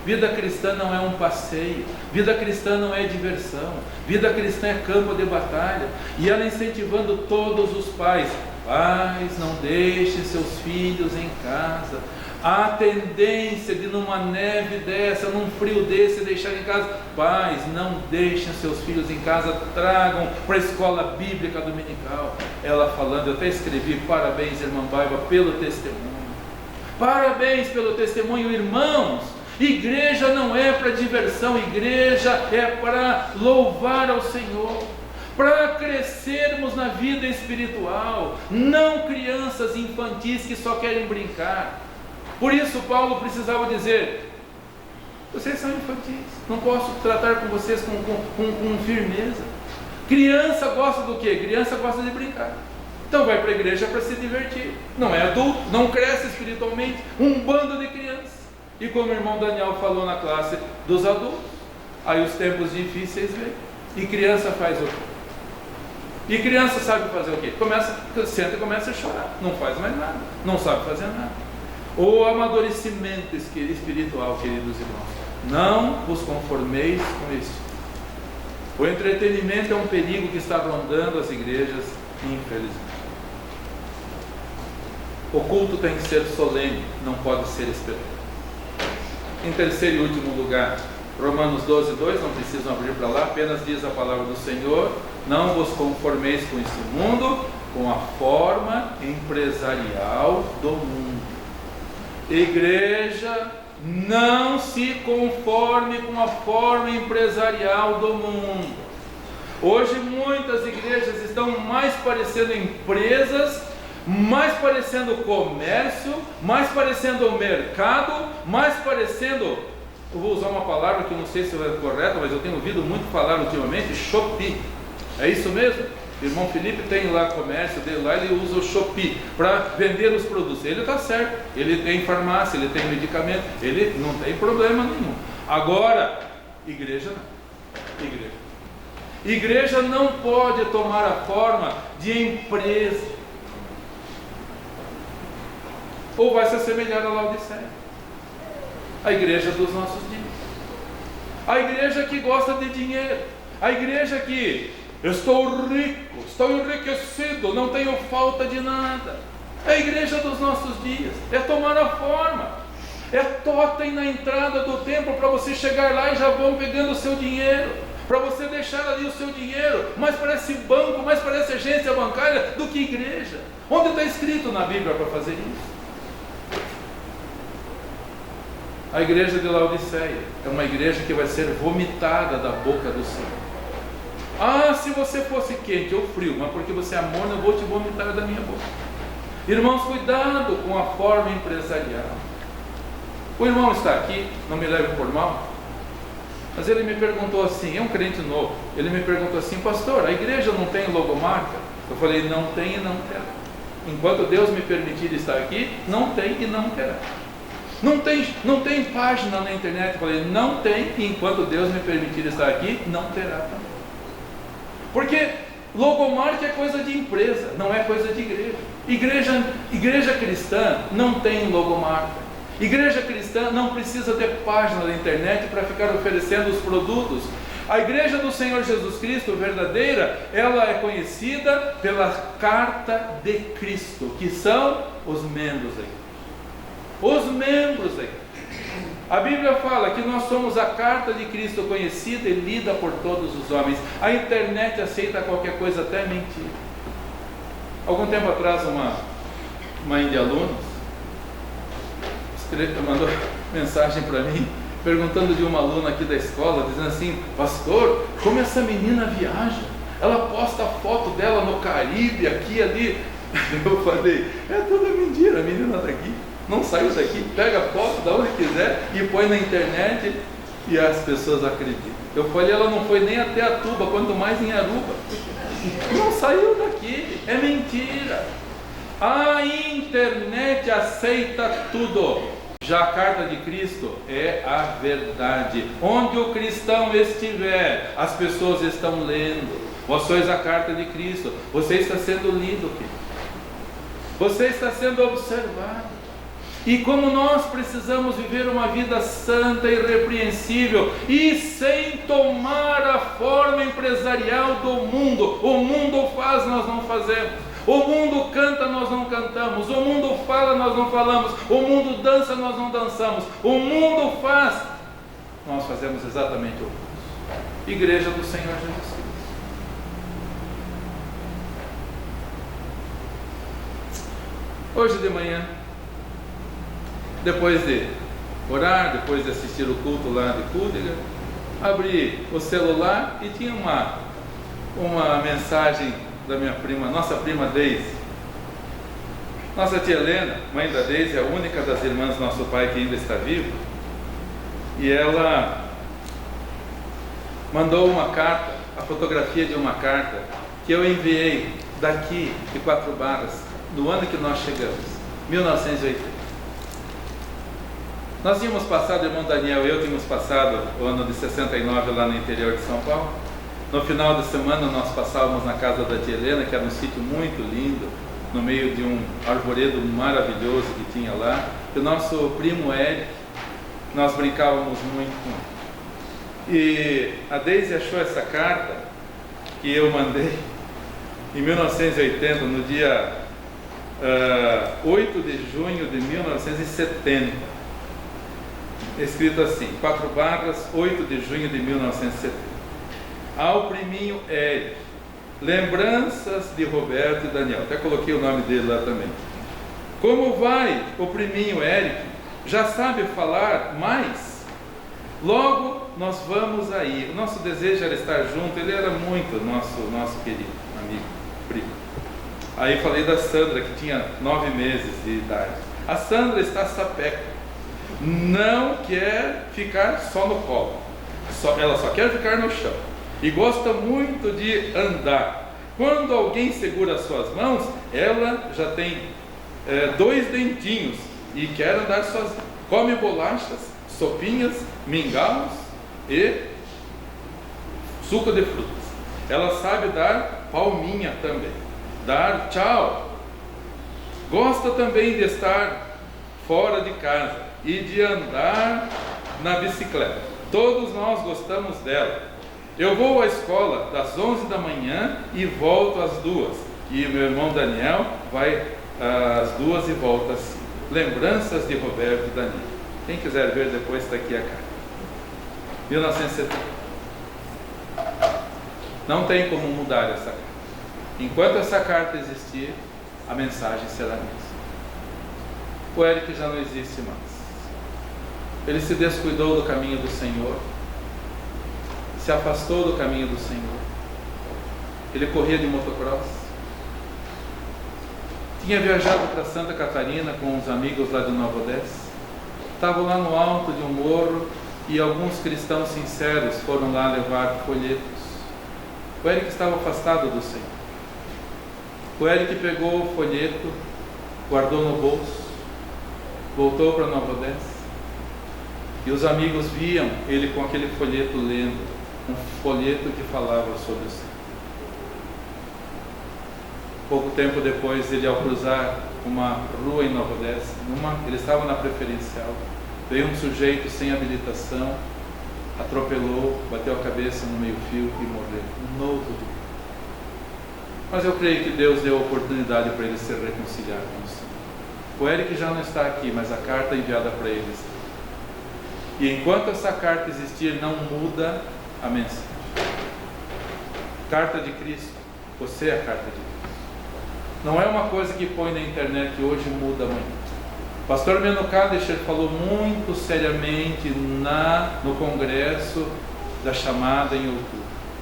Vida cristã não é um passeio, vida cristã não é diversão, vida cristã é campo de batalha. E ela incentivando todos os pais: pais, não deixem seus filhos em casa. Há tendência de numa neve dessa, num frio desse, deixar em casa. Pais, não deixem seus filhos em casa, tragam para a escola bíblica dominical. Ela falando, eu até escrevi: parabéns, irmã Baiba, pelo testemunho. Parabéns pelo testemunho, irmãos. Igreja não é para diversão, igreja é para louvar ao Senhor, para crescermos na vida espiritual, não crianças infantis que só querem brincar. Por isso Paulo precisava dizer: vocês são infantis, não posso tratar com vocês com firmeza. Criança gosta do quê? Criança gosta de brincar. Então vai para a igreja para se divertir. Não é adulto, não cresce espiritualmente. Um bando de crianças. E como o irmão Daniel falou na classe dos adultos, aí os tempos difíceis vêm. E criança faz o quê? E criança sabe fazer o quê? Senta e começa a chorar. Não faz mais nada, não sabe fazer nada. O amadurecimento espiritual, queridos irmãos, não vos conformeis com isso. O entretenimento é um perigo que está rondando as igrejas, infelizmente. O culto tem que ser solene, não pode ser espetáculo. Em terceiro e último lugar, Romanos 12:2, não precisam abrir para lá, apenas diz a palavra do Senhor: não vos conformeis com este mundo, com a forma empresarial do mundo. Igreja, não se conforme com a forma empresarial do mundo. Hoje muitas igrejas estão mais parecendo empresas, mais parecendo comércio, mais parecendo mercado, mais parecendo, eu vou usar uma palavra que eu não sei se é correta, mas eu tenho ouvido muito falar ultimamente: Shopee. É isso mesmo? O irmão Felipe tem lá comércio dele lá, ele usa o Shopee para vender os produtos. Ele está certo, ele tem farmácia, ele tem medicamento, ele não tem problema nenhum. Agora, igreja não. Igreja não pode tomar a forma de empresa. ou vai se assemelhar a Laodiceia, a igreja dos nossos dias, a igreja que gosta de dinheiro, a igreja que estou rico, estou enriquecido, não tenho falta de nada. É a igreja dos nossos dias, é tomar a forma, é totem na entrada do templo para você chegar lá e já vão pegando o seu dinheiro, para você deixar ali o seu dinheiro, mais parece banco, mais parece agência bancária do que igreja. Onde está escrito na Bíblia para fazer isso? A igreja de Laodiceia é uma igreja que vai ser vomitada da boca do Senhor. Ah, se você fosse quente ou frio, mas porque você é morno, eu vou te vomitar da minha boca. Irmãos, cuidado com a forma empresarial. O irmão está aqui, não me leve por mal, mas ele me perguntou assim, é um crente novo, ele me perguntou assim: pastor, a igreja não tem logomarca? Eu falei: não tem e não terá. Enquanto Deus me permitir estar aqui, não tem e não terá. Não tem página na internet? Eu falei: não tem, e enquanto Deus me permitir estar aqui, não terá também. Porque logomarca é coisa de empresa, não é coisa de igreja. Igreja cristã não tem logomarca. Igreja cristã não precisa ter página na internet para ficar oferecendo os produtos. A igreja do Senhor Jesus Cristo verdadeira, ela é conhecida pela carta de Cristo, que são os membros da igreja. Os membros da igreja. A Bíblia fala que nós somos a carta de Cristo conhecida e lida por todos os homens. A internet aceita qualquer coisa, até mentira. Algum tempo atrás, uma mãe de alunos mandou mensagem para mim, perguntando de uma aluna aqui da escola, dizendo assim: pastor, como essa menina viaja? Ela posta a foto dela no Caribe, aqui e ali. Eu falei: é toda mentira, a menina está aqui, não saiu daqui, pega a foto da onde quiser e põe na internet e as pessoas acreditam. Eu falei: ela não foi nem até a Tuba, quanto mais em Aruba, não saiu daqui, é mentira. A internet aceita tudo. Já a carta de Cristo é a verdade. Onde o cristão estiver, as pessoas estão lendo. Vós sois a carta de Cristo. Você está sendo lido, querido. Você está sendo observado. E como nós precisamos viver uma vida santa e irrepreensível e sem tomar a forma empresarial do mundo. O mundo faz, nós não fazemos. O mundo canta, nós não cantamos. O mundo fala, nós não falamos. O mundo dança, nós não dançamos. O mundo faz, nós fazemos exatamente o oposto. Igreja do Senhor Jesus Cristo. Hoje de manhã, depois de orar, depois de assistir o culto lá de Cúdiga, abri o celular e tinha uma mensagem da minha prima, nossa prima Deise. Nossa tia Helena, mãe da Deise, é a única das irmãs do nosso pai que ainda está vivo, e ela mandou uma carta, a fotografia de uma carta que eu enviei daqui de Quatro Barras, do ano que nós chegamos, 1980. Nós tínhamos passado, o irmão Daniel e eu tínhamos passado o ano de 69 lá no interior de São Paulo. No final de semana nós passávamos na casa da tia Helena, que era um sítio muito lindo, no meio de um arvoredo maravilhoso que tinha lá. E o nosso primo Eric, nós brincávamos muito com ele. E a Deise achou essa carta que eu mandei em 1980, no dia 8 de junho de 1970. Escrito assim, 4 barras, 8 de junho de 1970. Ao priminho Eric, lembranças de Roberto e Daniel. Até coloquei o nome dele lá também. Como vai o priminho Eric? Já sabe falar mais? Logo nós vamos aí. O nosso desejo era estar junto. Ele era muito nosso querido amigo, primo. Aí falei da Sandra, que tinha 9 meses de idade. A Sandra está sapeca, não quer ficar só no colo, ela só quer ficar no chão. E gosta muito de andar. Quando alguém segura as suas mãos, ela já tem 2 dentinhos e quer andar sozinha. Come bolachas, sopinhas, mingaus e suco de frutas. Ela sabe dar palminha também, dar tchau. Gosta também de estar fora de casa e de andar na bicicleta. Todos nós gostamos dela. Eu vou à escola das 11 da manhã e volto às 2. E meu irmão Daniel vai às 2 e volta às 5. Lembranças de Roberto e Daniel. Quem quiser ver depois, está aqui a carta. 1970. Não tem como mudar essa carta. Enquanto essa carta existir, a mensagem será a mesma. O Eric já não existe mais. Ele se descuidou do caminho do Senhor, se afastou do caminho do Senhor. Ele corria de motocross, tinha viajado para Santa Catarina com uns amigos lá de Nova Odessa, estava lá no alto de um morro e alguns cristãos sinceros foram lá levar folhetos. O Eric estava afastado do Senhor. O Eric pegou o folheto, guardou no bolso, voltou para Nova Odessa e os amigos viam ele com aquele folheto lendo, um folheto que falava sobre o Senhor. Pouco tempo depois, ele, ao cruzar uma rua em Nova Odessa, ele estava na preferencial, veio um sujeito sem habilitação, atropelou, bateu a cabeça no meio-fio e morreu. Um novo dia. Mas eu creio que Deus deu a oportunidade para ele se reconciliar com o Senhor. O Eric já não está aqui, mas a carta enviada para ele está. E enquanto essa carta existir, não muda a mensagem. Carta de Cristo. Você é a carta de Cristo. Não é uma coisa que põe na internet que hoje muda amanhã. O pastor Meno Kadesher falou muito seriamente no congresso da chamada em outubro.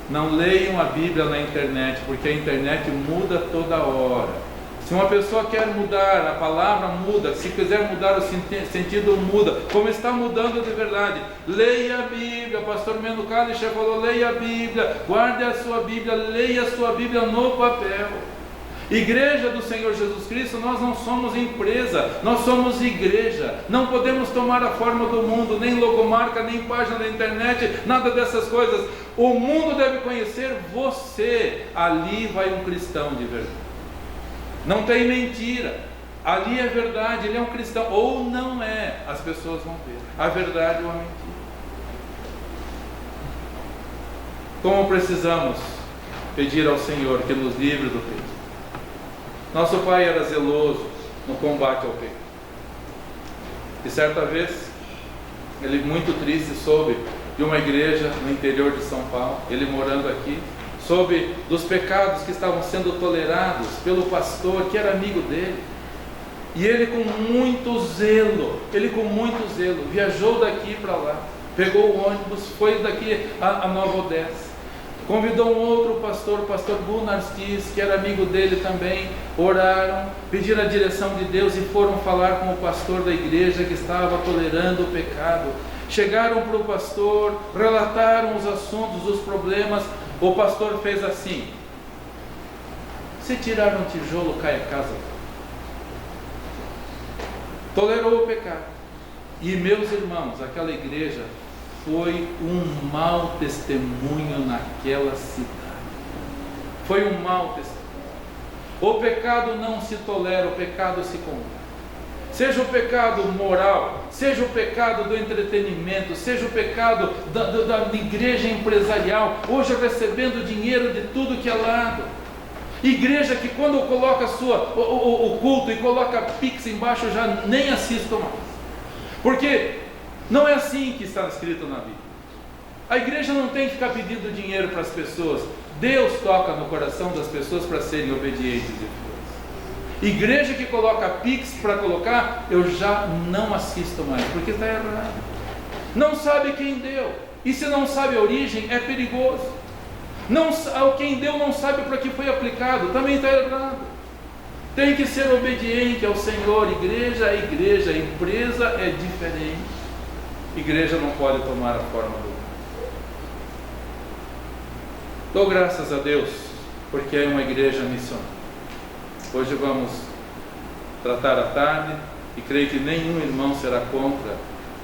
Não leiam a Bíblia na internet, porque a internet muda toda hora. Se uma pessoa quer mudar, a palavra muda. Se quiser mudar o sentido, muda. Como está mudando de verdade. Leia a Bíblia. O pastor Meno Kadesher falou, leia a Bíblia. Guarde a sua Bíblia. Leia a sua Bíblia no papel. Igreja do Senhor Jesus Cristo, nós não somos empresa, nós somos igreja. Não podemos tomar a forma do mundo, nem logomarca, nem página da internet, nada dessas coisas. O mundo deve conhecer você. Ali vai um cristão de verdade. Não tem mentira. Ali é verdade, ele é um cristão. Ou não é, as pessoas vão ver a verdade ou a mentira. Como precisamos pedir ao Senhor que nos livre do pecado. Nosso pai era zeloso no combate ao pecado. E certa vez, ele muito triste soube de uma igreja no interior de São Paulo, ele morando aqui, soube dos pecados que estavam sendo tolerados pelo pastor, que era amigo dele. E ele com muito zelo, viajou daqui para lá, pegou o ônibus, foi daqui a Nova Odessa. Convidou um outro pastor, o pastor Gunnar Stiss, que era amigo dele também. Oraram, pediram a direção de Deus e foram falar com o pastor da igreja que estava tolerando o pecado. Chegaram para o pastor, relataram os assuntos, os problemas. O pastor fez assim: se tirar um tijolo, cai a casa. Tolerou o pecado. E meus irmãos, aquela igreja foi um mau testemunho naquela cidade. Foi um mau testemunho. O pecado não se tolera, o pecado se combate. Seja o pecado moral, seja o pecado do entretenimento, seja o pecado da igreja empresarial, hoje recebendo dinheiro de tudo que é lado. Igreja que quando coloca o culto e coloca Pix embaixo, eu já nem assisto mais. Porque não é assim que está escrito na Bíblia. A igreja não tem que ficar pedindo dinheiro para as pessoas. Deus toca no coração das pessoas para serem obedientes e fiéis. Igreja que coloca Pix para colocar, eu já não assisto mais, porque está errado. Não sabe quem deu. E se não sabe a origem, é perigoso. Quem deu não sabe para que foi aplicado, também está errado. Tem que ser obediente ao Senhor. Igreja é igreja, empresa é diferente. Igreja não pode tomar a forma do mundo. Dou graças a Deus, porque é uma igreja missionária. Hoje vamos tratar à tarde, e creio que nenhum irmão será contra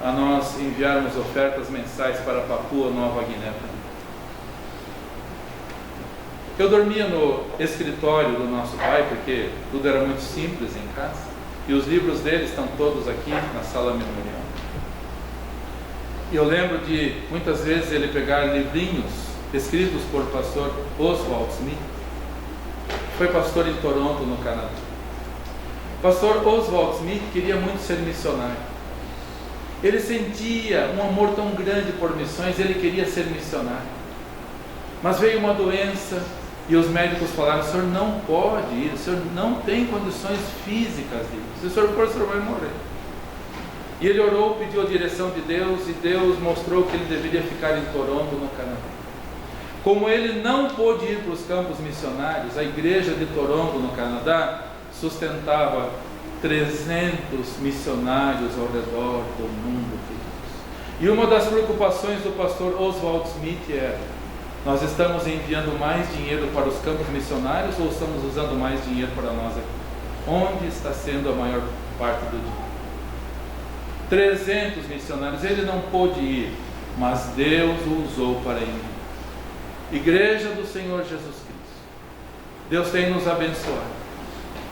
a nós enviarmos ofertas mensais para Papua Nova Guiné. Eu dormia no escritório do nosso pai, porque tudo era muito simples em casa. E os livros dele estão todos aqui na sala memorial. E eu lembro de muitas vezes ele pegar livrinhos escritos por pastor Oswald Smith. Foi pastor em Toronto, no Canadá. Pastor Oswald Smith queria muito ser missionário. Ele sentia um amor tão grande por missões, ele queria ser missionário. Mas veio uma doença e os médicos falaram: o senhor não pode ir, o senhor não tem condições físicas de ir. Se o senhor for, o senhor vai morrer. E ele orou, pediu a direção de Deus, e Deus mostrou que ele deveria ficar em Toronto, no Canadá. Como ele não pôde ir para os campos missionários, a igreja de Toronto, no Canadá, sustentava 300 missionários ao redor do mundo, queridos. E uma das preocupações do pastor Oswald Smith era: nós estamos enviando mais dinheiro para os campos missionários ou estamos usando mais dinheiro para nós aqui? Onde está sendo a maior parte do dinheiro? 300 missionários, ele não pôde ir, mas Deus o usou para ir. Igreja do Senhor Jesus Cristo, Deus tem nos abençoado,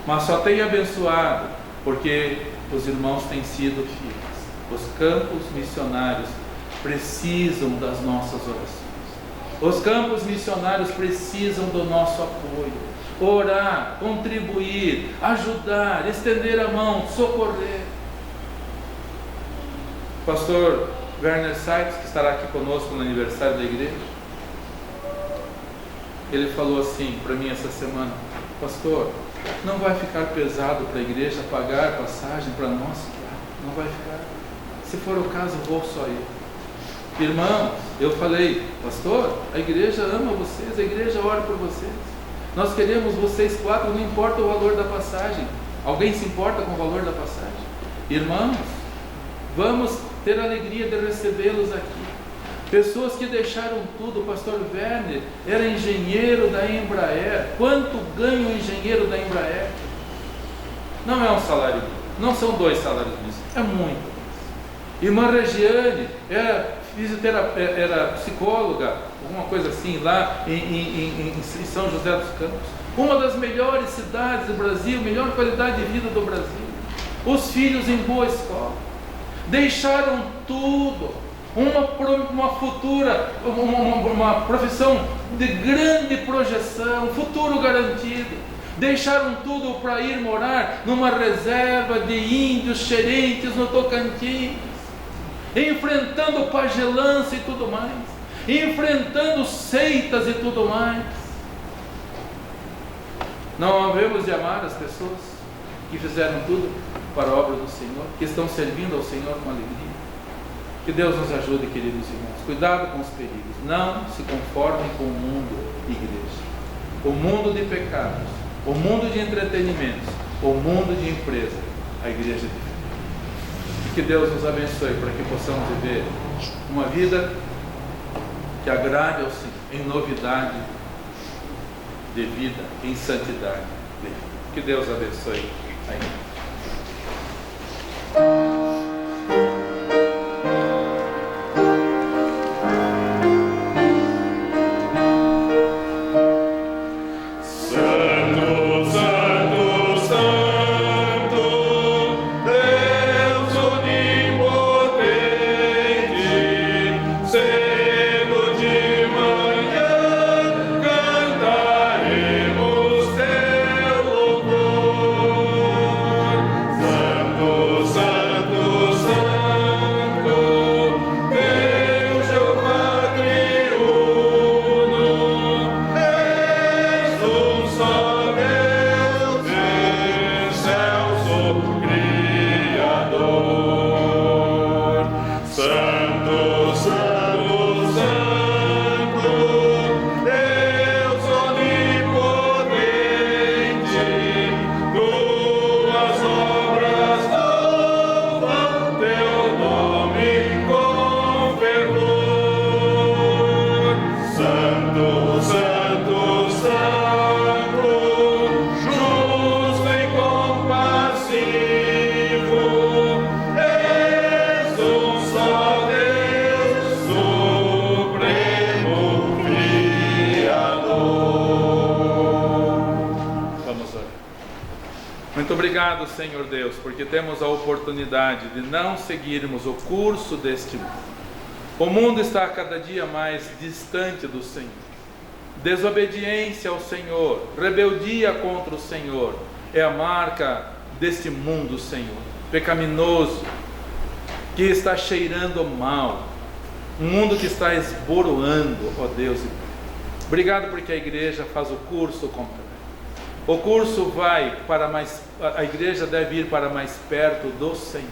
mas só tem abençoado porque os irmãos têm sido fiéis. Os campos missionários precisam das nossas orações. Os campos missionários precisam do nosso apoio. Orar, contribuir, ajudar, estender a mão, socorrer. Pastor Werner Sykes, que estará aqui conosco no aniversário da igreja, ele falou assim para mim essa semana: pastor, não vai ficar pesado para a igreja pagar passagem para nós? Não vai ficar. Se for o caso, vou só eu. Irmãos, eu falei: pastor, a igreja ama vocês, a igreja ora por vocês. Nós queremos vocês 4, não importa o valor da passagem. Alguém se importa com o valor da passagem? Irmãos, vamos ter a alegria de recebê-los aqui. Pessoas que deixaram tudo. O pastor Werner era engenheiro da Embraer. Quanto ganha um engenheiro da Embraer? Não é um salário mínimo, não são 2 salários mínimos, é muito. Irmã Regiane era era psicóloga, alguma coisa assim, lá em São José dos Campos. Uma das melhores cidades do Brasil, melhor qualidade de vida do Brasil. Os filhos em boa escola. Deixaram tudo, uma futura, uma profissão de grande projeção, futuro garantido. Deixaram tudo para ir morar numa reserva de índios xerentes no Tocantins, enfrentando pagelança e tudo mais, enfrentando seitas e tudo mais. Não havemos de amar as pessoas que fizeram tudo para a obra do Senhor, que estão servindo ao Senhor com alegria. Que Deus nos ajude, queridos irmãos. Cuidado com os perigos. Não se conformem com o mundo, igreja. O mundo de pecados, o mundo de entretenimentos, o mundo de empresa, a igreja de fé. Que Deus nos abençoe para que possamos viver uma vida que agrade ao Senhor, em novidade de vida, em santidade de vida. Que Deus abençoe a igreja. Santo, Muito obrigado, Senhor Deus, porque temos a oportunidade de não seguirmos o curso deste mundo. O mundo está cada dia mais distante do Senhor. Desobediência ao Senhor, rebeldia contra o Senhor, é a marca deste mundo, Senhor, pecaminoso, que está cheirando mal, um mundo que está esboroando, ó Deus. Obrigado porque a igreja faz o curso completo. O curso vai para a igreja deve ir para mais perto do Senhor,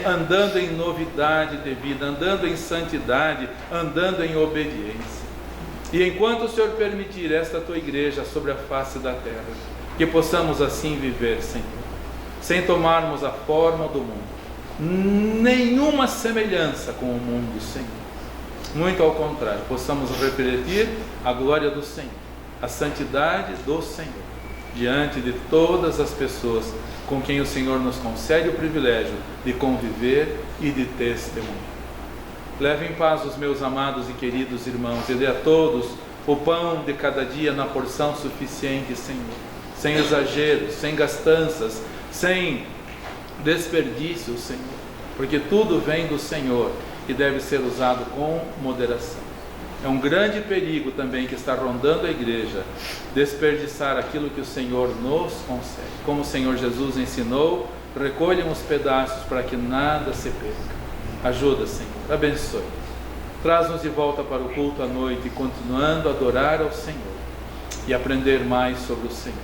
andando em novidade de vida, andando em santidade, andando em obediência. E enquanto o Senhor permitir esta tua igreja sobre a face da terra, que possamos assim viver, Senhor, sem tomarmos a forma do mundo, nenhuma semelhança com o mundo, Senhor. Muito ao contrário, possamos refletir a glória do Senhor, a santidade do Senhor, diante de todas as pessoas com quem o Senhor nos concede o privilégio de conviver e de testemunhar. Leve em paz os meus amados e queridos irmãos e dê a todos o pão de cada dia na porção suficiente, Senhor, sem exageros, sem gastanças, sem desperdício, Senhor, porque tudo vem do Senhor e deve ser usado com moderação. É um grande perigo também que está rondando a igreja, desperdiçar aquilo que o Senhor nos concede. Como o Senhor Jesus ensinou, recolham os pedaços para que nada se perca. Ajuda, Senhor, abençoe. Traz-nos de volta para o culto à noite, continuando a adorar ao Senhor e aprender mais sobre o Senhor.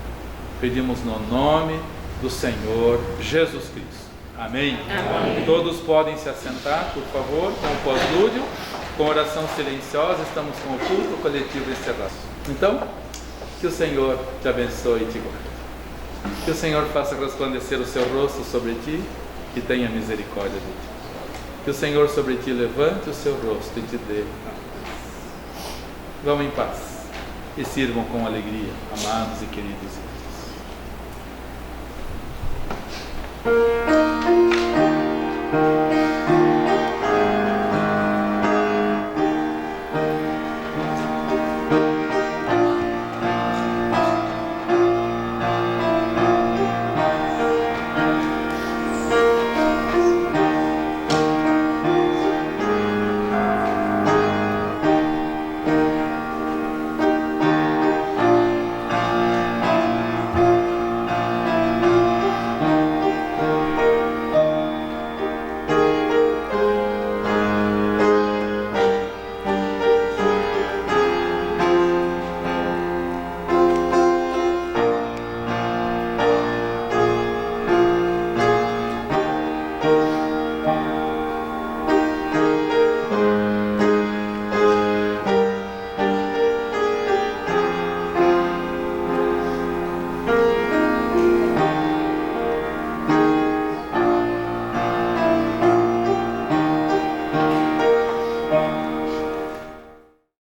Pedimos no nome do Senhor Jesus Cristo. Amém? Amém. Todos podem se assentar, por favor, com o pós-lúdio. Com oração silenciosa, estamos com o culto coletivo encerrado. Então, que o Senhor te abençoe e te guarde. Que o Senhor faça resplandecer o seu rosto sobre ti e tenha misericórdia de ti. Que o Senhor sobre ti levante o seu rosto e te dê a paz. Vão em paz e sirvam com alegria, amados e queridos irmãos.